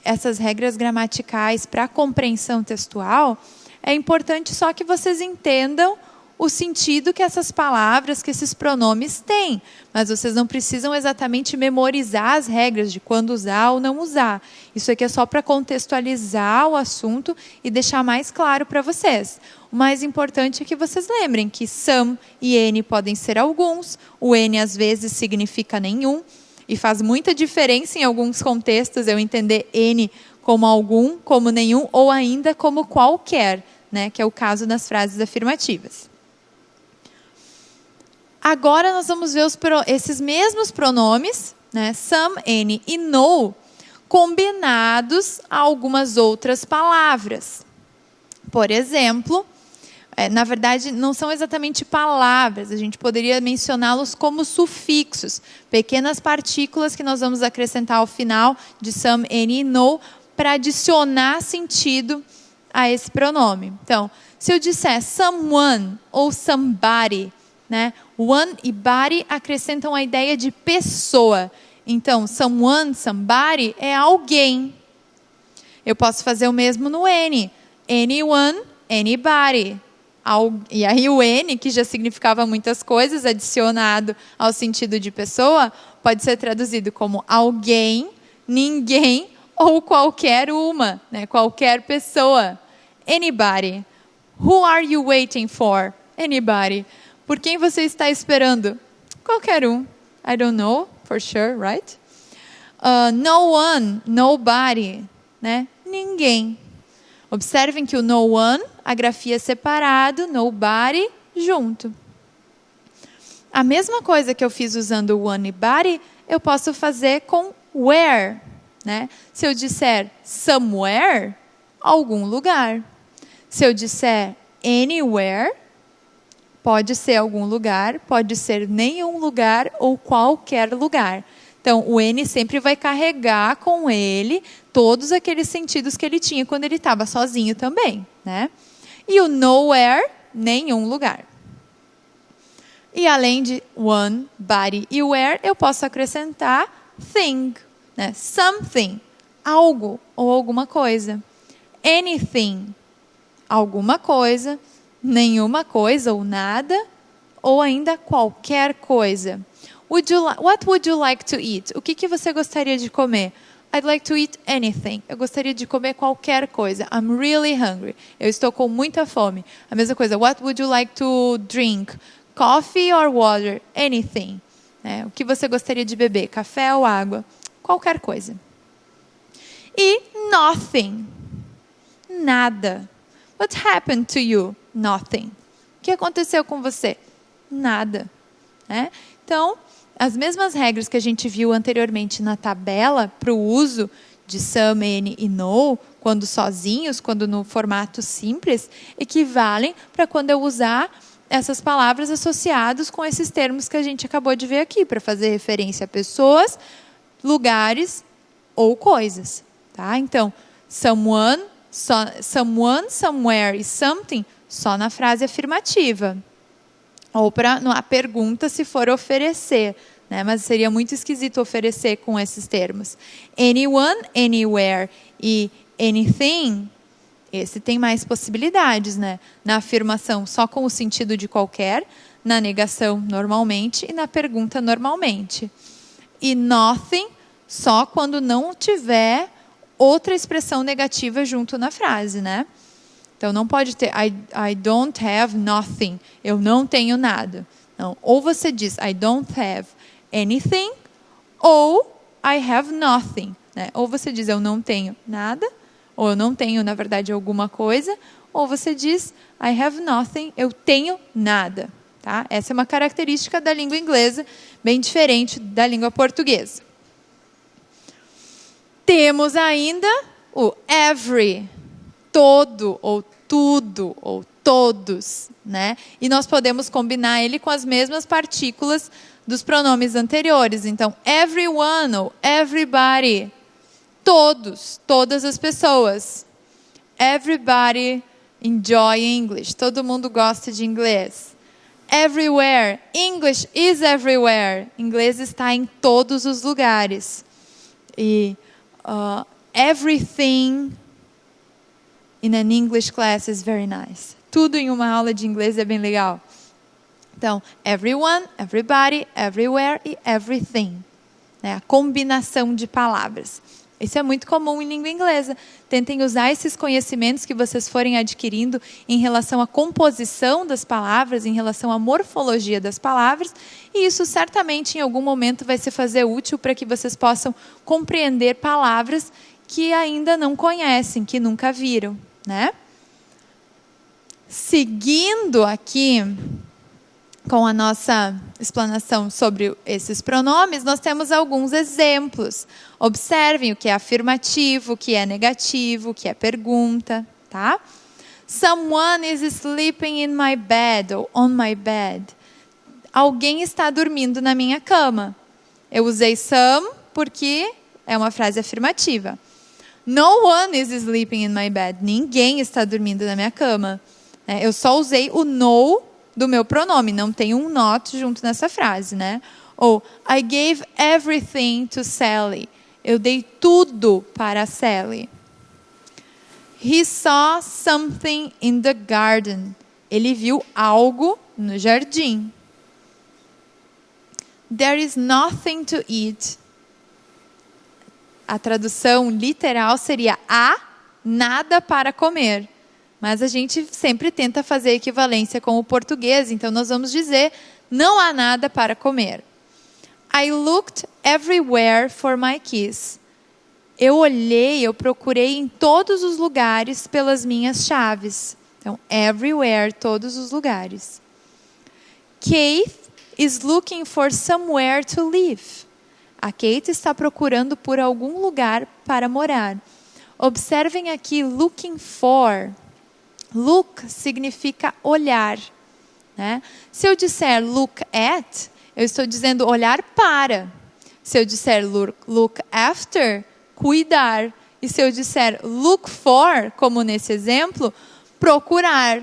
essas regras gramaticais para a compreensão textual, é importante só que vocês entendam o sentido que essas palavras, que esses pronomes têm. Mas vocês não precisam exatamente memorizar as regras de quando usar ou não usar. Isso aqui é só para contextualizar o assunto e deixar mais claro para vocês. O mais importante é que vocês lembrem que some e any podem ser alguns. O any às vezes significa nenhum. E faz muita diferença em alguns contextos eu entender any como algum, como nenhum ou ainda como qualquer, né? Que é o caso das frases afirmativas. Agora nós vamos ver esses mesmos pronomes, né? Some, any e no, combinados a algumas outras palavras. Por exemplo, na verdade, não são exatamente palavras, a gente poderia mencioná-los como sufixos, pequenas partículas que nós vamos acrescentar ao final de some, any e no, para adicionar sentido a esse pronome. Então, se eu disser someone ou somebody, né, one e body acrescentam a ideia de pessoa. Então, someone, somebody é alguém. Eu posso fazer o mesmo no any. Anyone, anybody. E aí o N, que já significava muitas coisas, adicionado ao sentido de pessoa, pode ser traduzido como alguém, ninguém ou qualquer uma, né? Qualquer pessoa. Anybody. Who are you waiting for? Anybody. Por quem você está esperando? Qualquer um. I don't know, for sure, right? No one, nobody, né? Ninguém. Observem que o no one, a grafia é separado, nobody, junto. A mesma coisa que eu fiz usando o one e body, eu posso fazer com where. Né? Se eu disser somewhere, algum lugar. Se eu disser anywhere, pode ser algum lugar, pode ser nenhum lugar ou qualquer lugar. Então, o N sempre vai carregar com ele todos aqueles sentidos que ele tinha quando ele estava sozinho também. Né? E o nowhere, nenhum lugar. E além de one, body e where, eu posso acrescentar thing, né? Something, algo ou alguma coisa. Anything, alguma coisa, nenhuma coisa ou nada, ou ainda qualquer coisa. What would you like to eat? O que você gostaria de comer? I'd like to eat anything. Eu gostaria de comer qualquer coisa. I'm really hungry. Eu estou com muita fome. A mesma coisa. What would you like to drink? Coffee or water? Anything. O que você gostaria de beber? Café ou água? Qualquer coisa. E nothing. Nada. What happened to you? Nothing. O que aconteceu com você? Nada. Então, as mesmas regras que a gente viu anteriormente na tabela para o uso de some, any e no, quando sozinhos, quando no formato simples, equivalem para quando eu usar essas palavras associadas com esses termos que a gente acabou de ver aqui, para fazer referência a pessoas, lugares ou coisas. Tá? Então, someone, somewhere e something, só na frase afirmativa. Ou para a pergunta se for oferecer, né? Mas seria muito esquisito oferecer com esses termos. Anyone, anywhere e anything, esse tem mais possibilidades, né? Na afirmação só com o sentido de qualquer, na negação normalmente e na pergunta normalmente. E nothing só quando não tiver outra expressão negativa junto na frase, né? Então, não pode ter I don't have nothing. Eu não tenho nada. Não. Ou você diz I don't have anything, ou I have nothing. Né? Ou você diz eu não tenho nada, ou eu não tenho, na verdade, alguma coisa, ou você diz I have nothing, eu tenho nada. Tá? Essa é uma característica da língua inglesa, bem diferente da língua portuguesa. Temos ainda o every, todo, ou tudo, ou todos, né? E nós podemos combinar ele com as mesmas partículas dos pronomes anteriores. Então, everyone ou everybody, todos, todas as pessoas. Everybody enjoy English, todo mundo gosta de inglês. Everywhere, English is everywhere, inglês está em todos os lugares. E everything in an English class is very nice. Tudo em uma aula de inglês é bem legal. Então, everyone, everybody, everywhere e everything. A combinação de palavras. Isso é muito comum em língua inglesa. Tentem usar esses conhecimentos que vocês forem adquirindo em relação à composição das palavras, em relação à morfologia das palavras, e isso certamente em algum momento vai se fazer útil para que vocês possam compreender palavras que ainda não conhecem, que nunca viram, né? Seguindo aqui com a nossa explanação sobre esses pronomes, nós temos alguns exemplos. Observem o que é afirmativo, o que é negativo, o que é pergunta, tá? Someone is sleeping in my bed, ou on my bed. Alguém está dormindo na minha cama. Eu usei some porque é uma frase afirmativa. No one is sleeping in my bed. Ninguém está dormindo na minha cama. Eu só usei o no do meu pronome, não tem um not junto nessa frase, né? Ou I gave everything to Sally. Eu dei tudo para a Sally. He saw something in the garden. Ele viu algo no jardim. There is nothing to eat. A tradução literal seria há nada para comer. Mas a gente sempre tenta fazer equivalência com o português, então nós vamos dizer não há nada para comer. I looked everywhere for my keys. Eu olhei, eu procurei em todos os lugares pelas minhas chaves. Então, everywhere, todos os lugares. Kate is looking for somewhere to live. A Kate está procurando por algum lugar para morar. Observem aqui, looking for. Look significa olhar, né? Se eu disser look at, eu estou dizendo olhar para. Se eu disser look after, cuidar. E se eu disser look for, como nesse exemplo, procurar.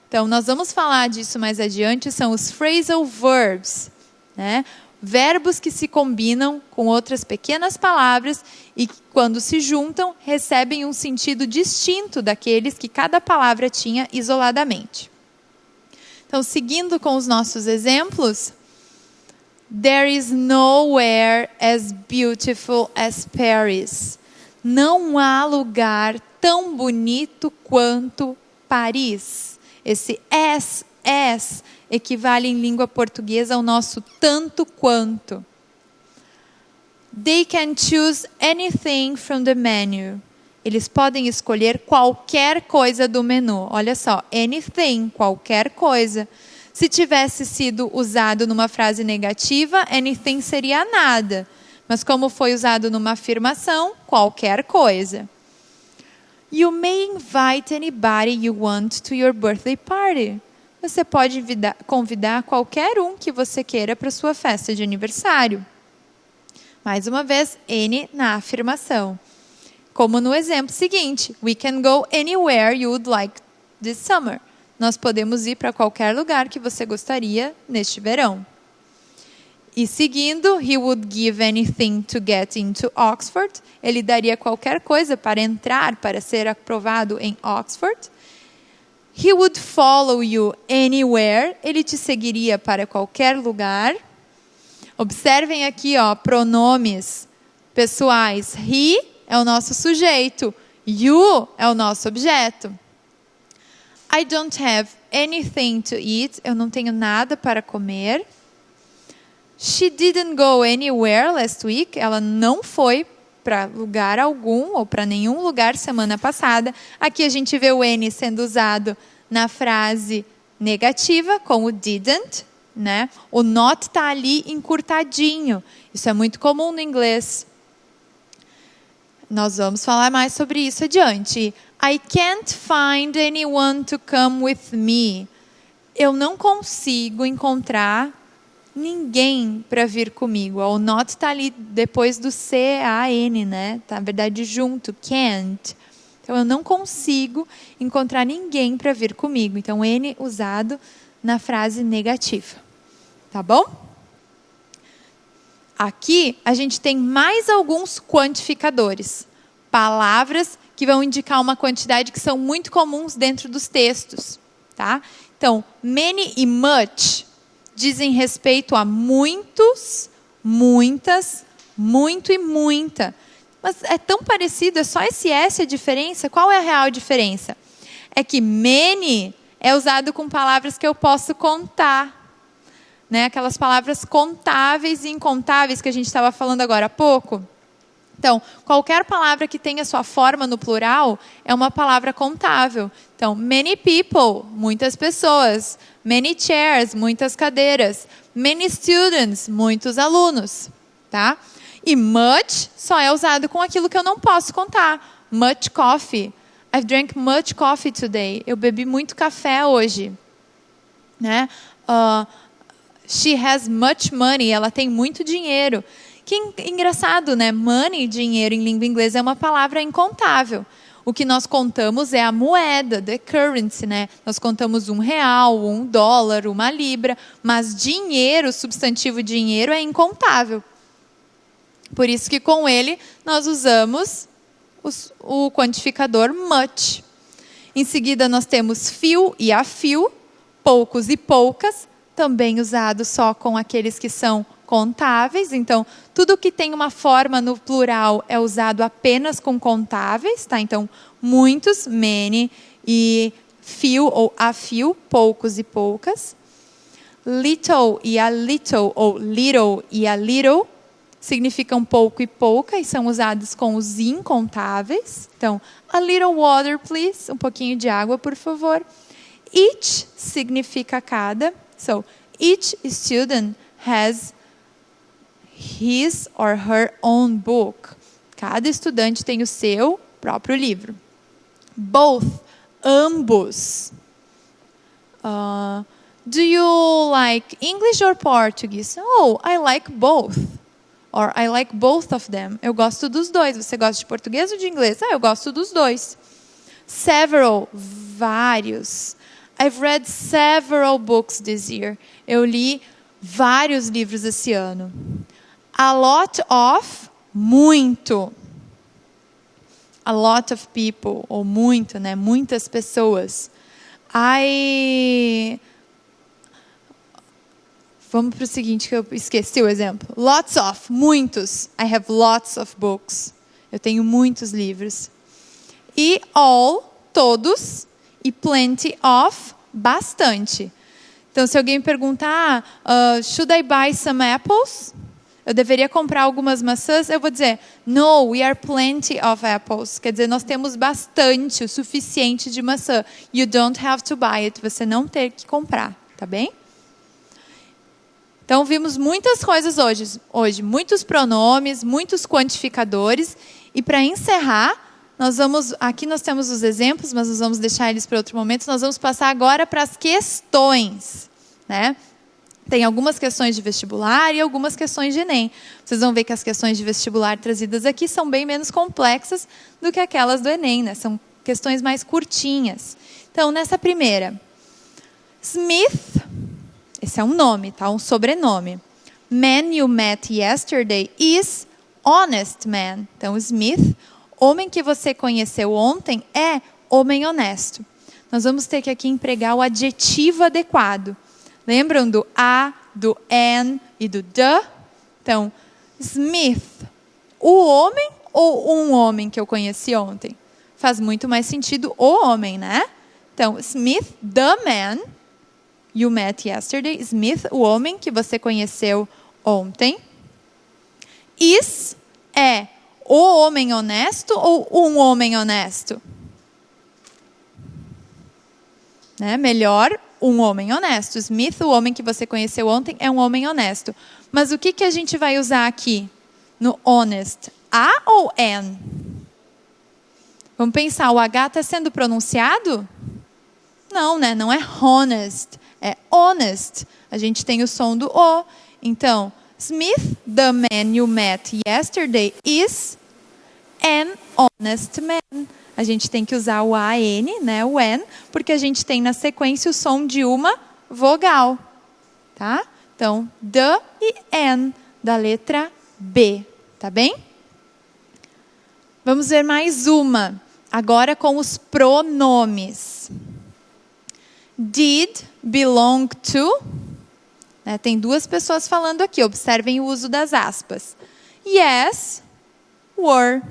Então, nós vamos falar disso mais adiante, são os phrasal verbs, né? Verbos que se combinam com outras pequenas palavras e que, quando se juntam, recebem um sentido distinto daqueles que cada palavra tinha isoladamente. Então, seguindo com os nossos exemplos, there is nowhere as beautiful as Paris. Não há lugar tão bonito quanto Paris. Esse as equivale em língua portuguesa ao nosso tanto quanto. They can choose anything from the menu. Eles podem escolher qualquer coisa do menu. Olha só, anything, qualquer coisa. Se tivesse sido usado numa frase negativa, anything seria nada. Mas como foi usado numa afirmação, qualquer coisa. You may invite anybody you want to your birthday party. Você pode convidar qualquer um que você queira para sua festa de aniversário. Mais uma vez, N na afirmação. Como no exemplo seguinte, we can go anywhere you would like this summer. Nós podemos ir para qualquer lugar que você gostaria neste verão. E seguindo, he would give anything to get into Oxford. Ele daria qualquer coisa para entrar, para ser aprovado em Oxford. He would follow you anywhere. Ele te seguiria para qualquer lugar. Observem aqui, ó, pronomes pessoais. He é o nosso sujeito. You é o nosso objeto. I don't have anything to eat. Eu não tenho nada para comer. She didn't go anywhere last week. Ela não foi para lugar algum ou para nenhum lugar semana passada. Aqui a gente vê o N sendo usado na frase negativa com o didn't, né? O not está ali encurtadinho. Isso é muito comum no inglês. Nós vamos falar mais sobre isso adiante. I can't find anyone to come with me. Eu não consigo encontrar ninguém para vir comigo. O not está ali depois do C-A-N, né? Tá, na verdade, junto. Can't. Então, eu não consigo encontrar ninguém para vir comigo. Então, N usado na frase negativa. Tá bom? Aqui, a gente tem mais alguns quantificadores. Palavras que vão indicar uma quantidade que são muito comuns dentro dos textos. Tá? Então, many e much dizem respeito a muitos, muitas, muito e muita. Mas é tão parecido, é só esse S a diferença. Qual é a real diferença? É que many é usado com palavras que eu posso contar. Né? Aquelas palavras contáveis e incontáveis que a gente estava falando agora há pouco. Então, qualquer palavra que tenha sua forma no plural é uma palavra contável. Então, many people, muitas pessoas. Many chairs, muitas cadeiras. Many students, muitos alunos. Tá? E much só é usado com aquilo que eu não posso contar. Much coffee. I've drank much coffee today. Eu bebi muito café hoje. Né? She has much money. Ela tem muito dinheiro. Que engraçado, né? Money, dinheiro em língua inglesa, é uma palavra incontável. O que nós contamos é a moeda, the currency, né? Nós contamos R$1, $1, uma libra. Mas dinheiro, substantivo dinheiro, é incontável. Por isso que com ele nós usamos o quantificador much. Em seguida nós temos few e a few, poucos e poucas, também usado só com aqueles que são contáveis. Então, tudo que tem uma forma no plural é usado apenas com contáveis, tá? Então, muitos, many, e few ou a few, poucos e poucas. Little e a little, ou little e a little, significam pouco e pouca e são usados com os incontáveis. Então, a little water, please. Um pouquinho de água, por favor. Each significa cada. So, each student has his or her own book. Cada estudante tem o seu próprio livro. Both, ambos. Do you like English or Portuguese? Oh, I like both. Or I like both of them. Eu gosto dos dois. Você gosta de português ou de inglês? Eu gosto dos dois. Several, vários. I've read several books this year. Eu li vários livros esse ano. A lot of, muito. A lot of people, ou muito, né? Muitas pessoas. Vamos para o seguinte, que eu esqueci o exemplo. Lots of, muitos. I have lots of books. Eu tenho muitos livros. E all, todos. E plenty of, bastante. Então, se alguém me perguntar, should I buy some apples? Eu deveria comprar algumas maçãs? Eu vou dizer, no, we are plenty of apples. Quer dizer, nós temos bastante, o suficiente de maçã. You don't have to buy it. Você não tem que comprar, tá bem? Então, vimos muitas coisas hoje. Muitos pronomes, muitos quantificadores. E para encerrar, aqui nós temos os exemplos, mas nós vamos deixar eles para outro momento. Nós vamos passar agora para as questões, né? Tem algumas questões de vestibular e algumas questões de Enem. Vocês vão ver que as questões de vestibular trazidas aqui são bem menos complexas do que aquelas do Enem, né? São questões mais curtinhas. Então, nessa primeira, Smith, esse é um nome, tá? Um sobrenome. Man you met yesterday is honest man. Então, Smith, homem que você conheceu ontem é homem honesto. Nós vamos ter que aqui empregar o adjetivo adequado. Lembram do a, do an e do the? Então, Smith, o homem ou um homem que eu conheci ontem? Faz muito mais sentido o homem, né? Então, Smith, the man you met yesterday. Smith, o homem que você conheceu ontem. Is é o homem honesto ou um homem honesto? Né? Melhor, um homem honesto. Smith, o homem que você conheceu ontem, é um homem honesto. Mas o que a gente vai usar aqui no honest? A ou an? Vamos pensar, o H está sendo pronunciado? Não, né? Não é honest, é honest. A gente tem o som do O. Então, Smith, the man you met yesterday, is an honest man. A gente tem que usar o AN, né, o an, porque a gente tem na sequência o som de uma vogal. Tá? Então, the e an, da letra B. Tá bem? Vamos ver mais uma. Agora com os pronomes. Did belong to... Né, tem duas pessoas falando aqui. Observem o uso das aspas. Yes, were.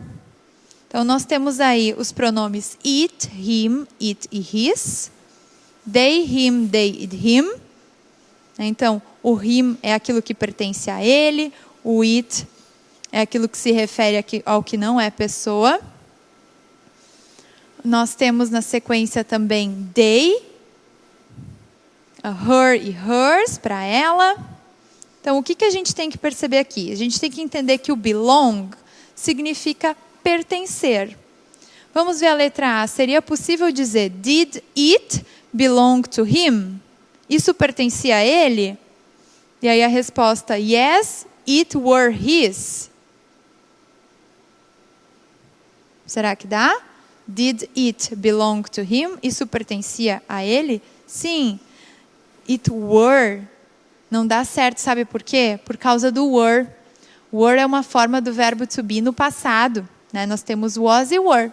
Então, nós temos aí os pronomes it, him, it e his. They, him, they e him. Então, o him é aquilo que pertence a ele. O it é aquilo que se refere ao que não é pessoa. Nós temos na sequência também they, her e hers, para ela. Então, o que a gente tem que perceber aqui? A gente tem que entender que o belong significa pertencer. Vamos ver a letra A. Seria possível dizer, did it belong to him? Isso pertencia a ele? E aí a resposta, yes, it were his. Será que dá? Did it belong to him? Isso pertencia a ele? Sim. It were. Não dá certo, sabe por quê? Por causa do were. Were é uma forma do verbo to be no passado. Né? Nós temos was e were.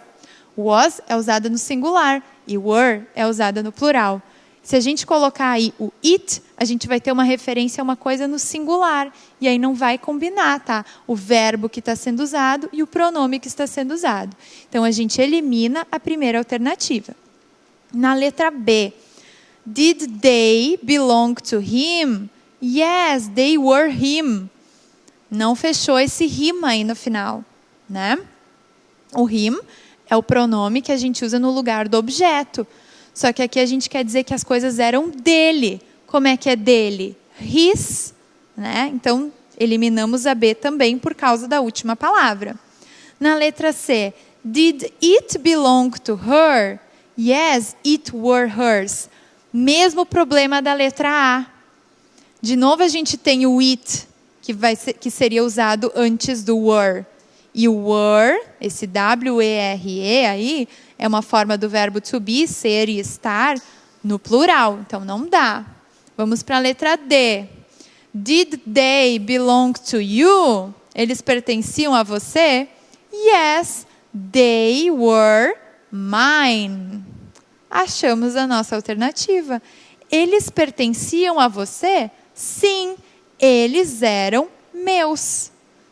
Was é usada no singular e were é usada no plural. Se a gente colocar aí o it, a gente vai ter uma referência a uma coisa no singular. E aí não vai combinar, tá? O verbo que está sendo usado e o pronome que está sendo usado. Então, a gente elimina a primeira alternativa. Na letra B. Did they belong to him? Yes, they were him. Não fechou esse him aí no final, né? O him é o pronome que a gente usa no lugar do objeto. Só que aqui a gente quer dizer que as coisas eram dele. Como é que é dele? His, né? Então, eliminamos a B também por causa da última palavra. Na letra C, did it belong to her? Yes, it were hers. Mesmo problema da letra A. De novo a gente tem o it, que seria usado antes do were. E o were, esse W-E-R-E aí, é uma forma do verbo to be, ser e estar, no plural, então não dá. Vamos para a letra D. Did they belong to you? Eles pertenciam a você? Yes, they were mine. Achamos a nossa alternativa. Eles pertenciam a você? Sim, eles eram meus.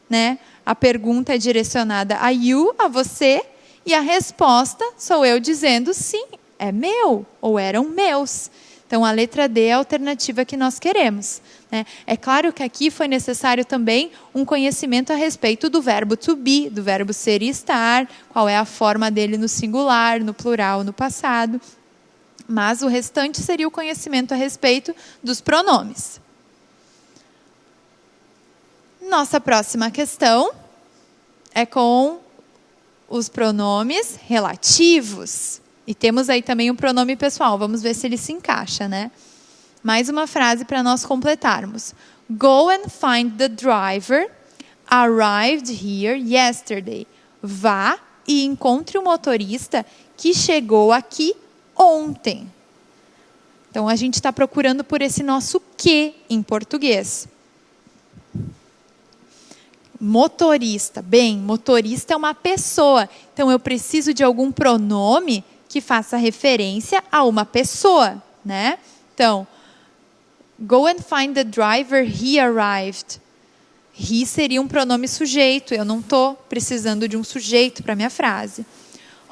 Né? A pergunta é direcionada a you, a você, e a resposta sou eu dizendo sim, é meu, ou eram meus. Então, a letra D é a alternativa que nós queremos. Né? É claro que aqui foi necessário também um conhecimento a respeito do verbo to be, do verbo ser e estar, qual é a forma dele no singular, no plural, no passado. Mas o restante seria o conhecimento a respeito dos pronomes. Nossa próxima questão é com os pronomes relativos. E temos aí também um pronome pessoal. Vamos ver se ele se encaixa, né? Mais uma frase para nós completarmos. Go and find the driver. Arrived here yesterday. Vá e encontre o motorista que chegou aqui ontem. Então, a gente está procurando por esse nosso que em português. Motorista. Bem, motorista é uma pessoa. Então, eu preciso de algum pronome que faça referência a uma pessoa, né? Então, go and find the driver, he arrived. He seria um pronome sujeito. Eu não estou precisando de um sujeito para minha frase.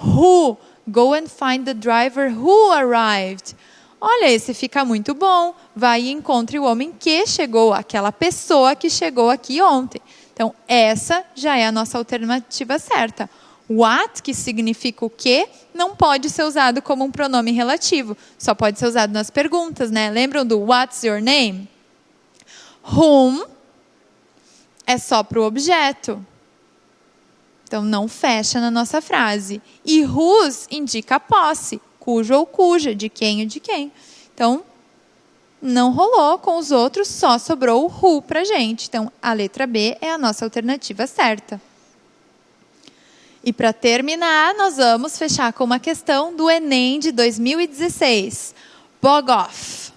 Who? Go and find the driver who arrived. Olha, esse fica muito bom. Vai e encontre o homem que chegou, aquela pessoa que chegou aqui ontem. Então, essa já é a nossa alternativa certa. What, que significa o que, não pode ser usado como um pronome relativo. Só pode ser usado nas perguntas, né? Lembram do what's your name? Whom é só para o objeto. Então, não fecha na nossa frase. E whose indica a posse. Cujo ou cuja, de quem ou de quem. Então, não rolou com os outros, só sobrou o who para a gente. Então, a letra B é a nossa alternativa certa. E para terminar, nós vamos fechar com uma questão do Enem de 2016. Bog off.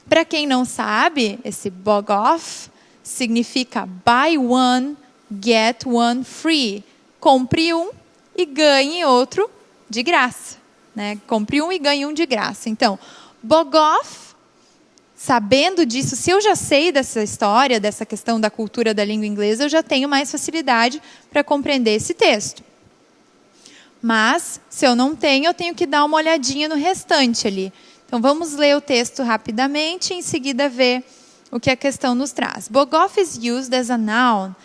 Para quem não sabe, esse bog off significa buy one, get one free. Compre um e ganhe outro de graça. Né? Compre um e ganhe um de graça. Então, bog off, sabendo disso, se eu já sei dessa história, dessa questão da cultura da língua inglesa, eu já tenho mais facilidade para compreender esse texto. Mas, se eu não tenho, eu tenho que dar uma olhadinha no restante ali. Então, vamos ler o texto rapidamente e em seguida ver o que a questão nos traz. Bog off is used as a noun,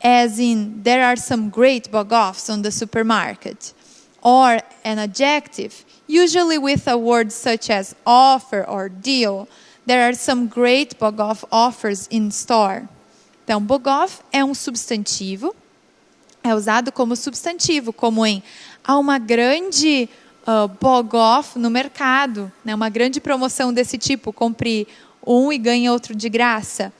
as in, there are some great bog-offs on the supermarket. Or an adjective, usually with a word such as offer or deal. There are some great bog-off offers in store. Então, bog-off é um substantivo, é usado como substantivo, como em há uma grande bog-off no mercado, né? Uma grande promoção desse tipo, compre um e ganhe outro de graça.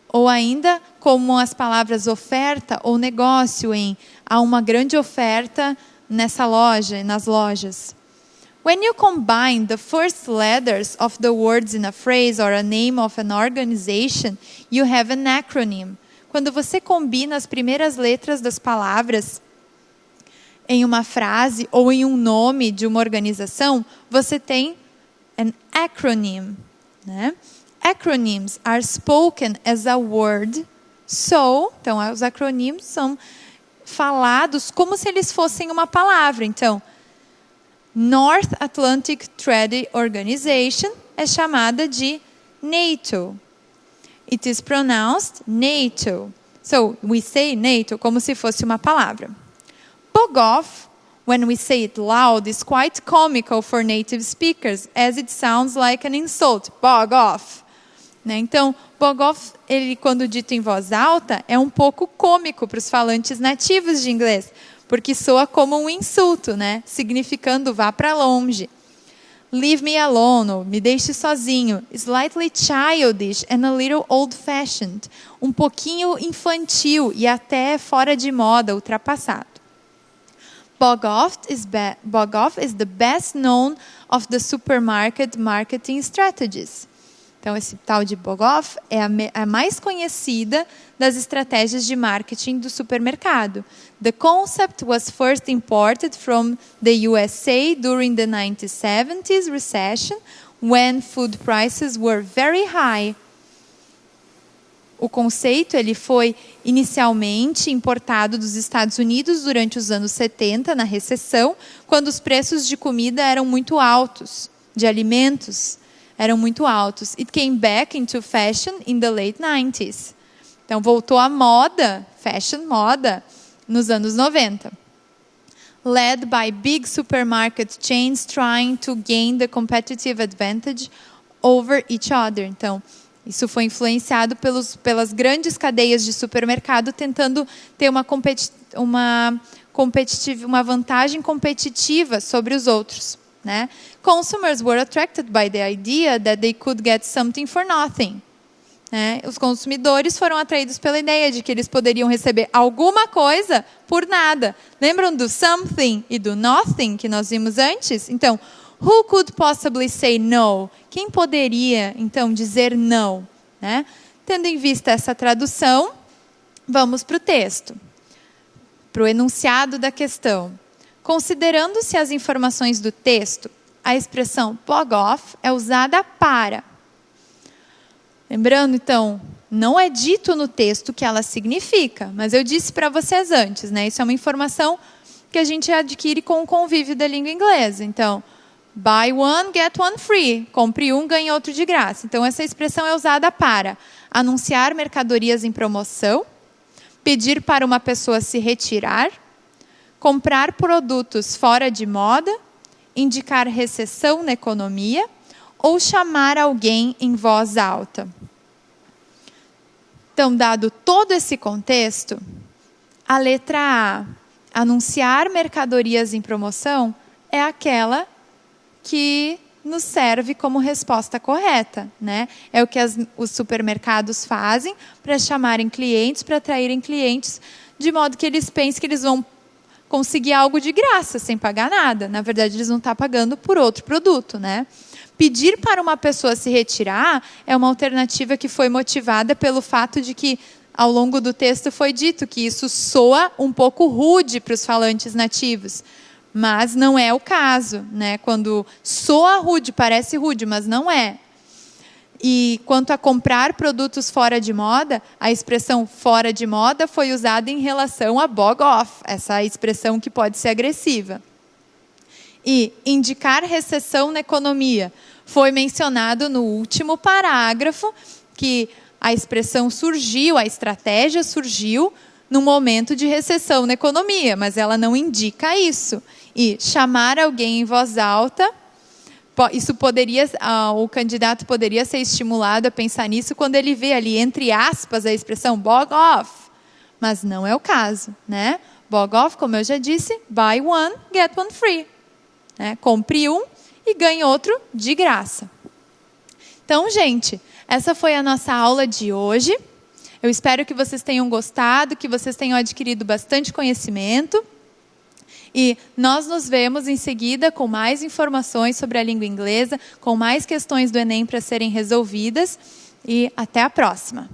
Ou ainda como as palavras oferta ou negócio em há uma grande oferta nessa loja, nas lojas. When you combine the first letters of the words in a phrase or a name of an organization, you have an acronym. Quando você combina as primeiras letras das palavras em uma frase ou em um nome de uma organização, você tem an acronym, né? Acronyms are spoken as a word, so, então os acronyms são falados como se eles fossem uma palavra. Então, North Atlantic Treaty Organization é chamada de NATO. It is pronounced NATO. So, we say NATO como se fosse uma palavra. Bog off, when we say it loud, is quite comical for native speakers, as it sounds like an insult. Bog off. Né? Então, bog off, ele, quando dito em voz alta, é um pouco cômico para os falantes nativos de inglês, porque soa como um insulto, né? Significando vá para longe. Leave me alone, me deixe sozinho. Slightly childish and a little old-fashioned. Um pouquinho infantil e até fora de moda, ultrapassado. Bog off is the best known of the supermarket marketing strategies. Então, esse tal de bog off é a mais conhecida das estratégias de marketing do supermercado. The concept was first imported from the USA during the 1970s recession, when food prices were very high. O conceito ele foi inicialmente importado dos Estados Unidos durante os anos 70, na recessão, quando os preços de comida eram muito altos, de alimentos eram muito altos. It came back into fashion in the late 90s. Então, voltou à moda, fashion, moda, nos anos 90. Led by big supermarket chains trying to gain the competitive advantage over each other. Então, isso foi influenciado pelas grandes cadeias de supermercado tentando ter uma vantagem competitiva sobre os outros, né? Consumers were attracted by the idea that they could get something for nothing. Né? Os consumidores foram atraídos pela ideia de que eles poderiam receber alguma coisa por nada. Lembram do something e do nothing que nós vimos antes? Então, who could possibly say no? Quem poderia, então, dizer não? Né? Tendo em vista essa tradução, vamos para o texto, para o enunciado da questão. Considerando-se as informações do texto, a expressão bog off é usada para. Lembrando, então, não é dito no texto o que ela significa, mas eu disse para vocês antes, né? Isso é uma informação que a gente adquire com o convívio da língua inglesa. Então, buy one, get one free. Compre um, ganhe outro de graça. Então, essa expressão é usada para anunciar mercadorias em promoção, pedir para uma pessoa se retirar, comprar produtos fora de moda, indicar recessão na economia ou chamar alguém em voz alta. Então, dado todo esse contexto, a letra A, anunciar mercadorias em promoção, é aquela que nos serve como resposta correta, né? É o que os supermercados fazem para chamarem clientes, para atraírem clientes, de modo que eles pensem que eles vão conseguir algo de graça, sem pagar nada. Na verdade, eles vão estar pagando por outro produto, né? Pedir para uma pessoa se retirar é uma alternativa que foi motivada pelo fato de que, ao longo do texto, foi dito que isso soa um pouco rude para os falantes nativos. Mas não é o caso, né? Quando soa rude, parece rude, mas não é. E quanto a comprar produtos fora de moda, a expressão fora de moda foi usada em relação a bog off, essa expressão que pode ser agressiva. E indicar recessão na economia foi mencionado no último parágrafo, que a expressão surgiu, a estratégia surgiu no momento de recessão na economia, mas ela não indica isso. E chamar alguém em voz alta, isso poderia, o candidato poderia ser estimulado a pensar nisso quando ele vê ali, entre aspas, a expressão bog off. Mas não é o caso, né? Bog off, como eu já disse, buy one, get one free. Né? Compre um e ganhe outro de graça. Então, gente, essa foi a nossa aula de hoje. Eu espero que vocês tenham gostado, que vocês tenham adquirido bastante conhecimento. E nós nos vemos em seguida com mais informações sobre a língua inglesa, com mais questões do Enem para serem resolvidas. E até a próxima!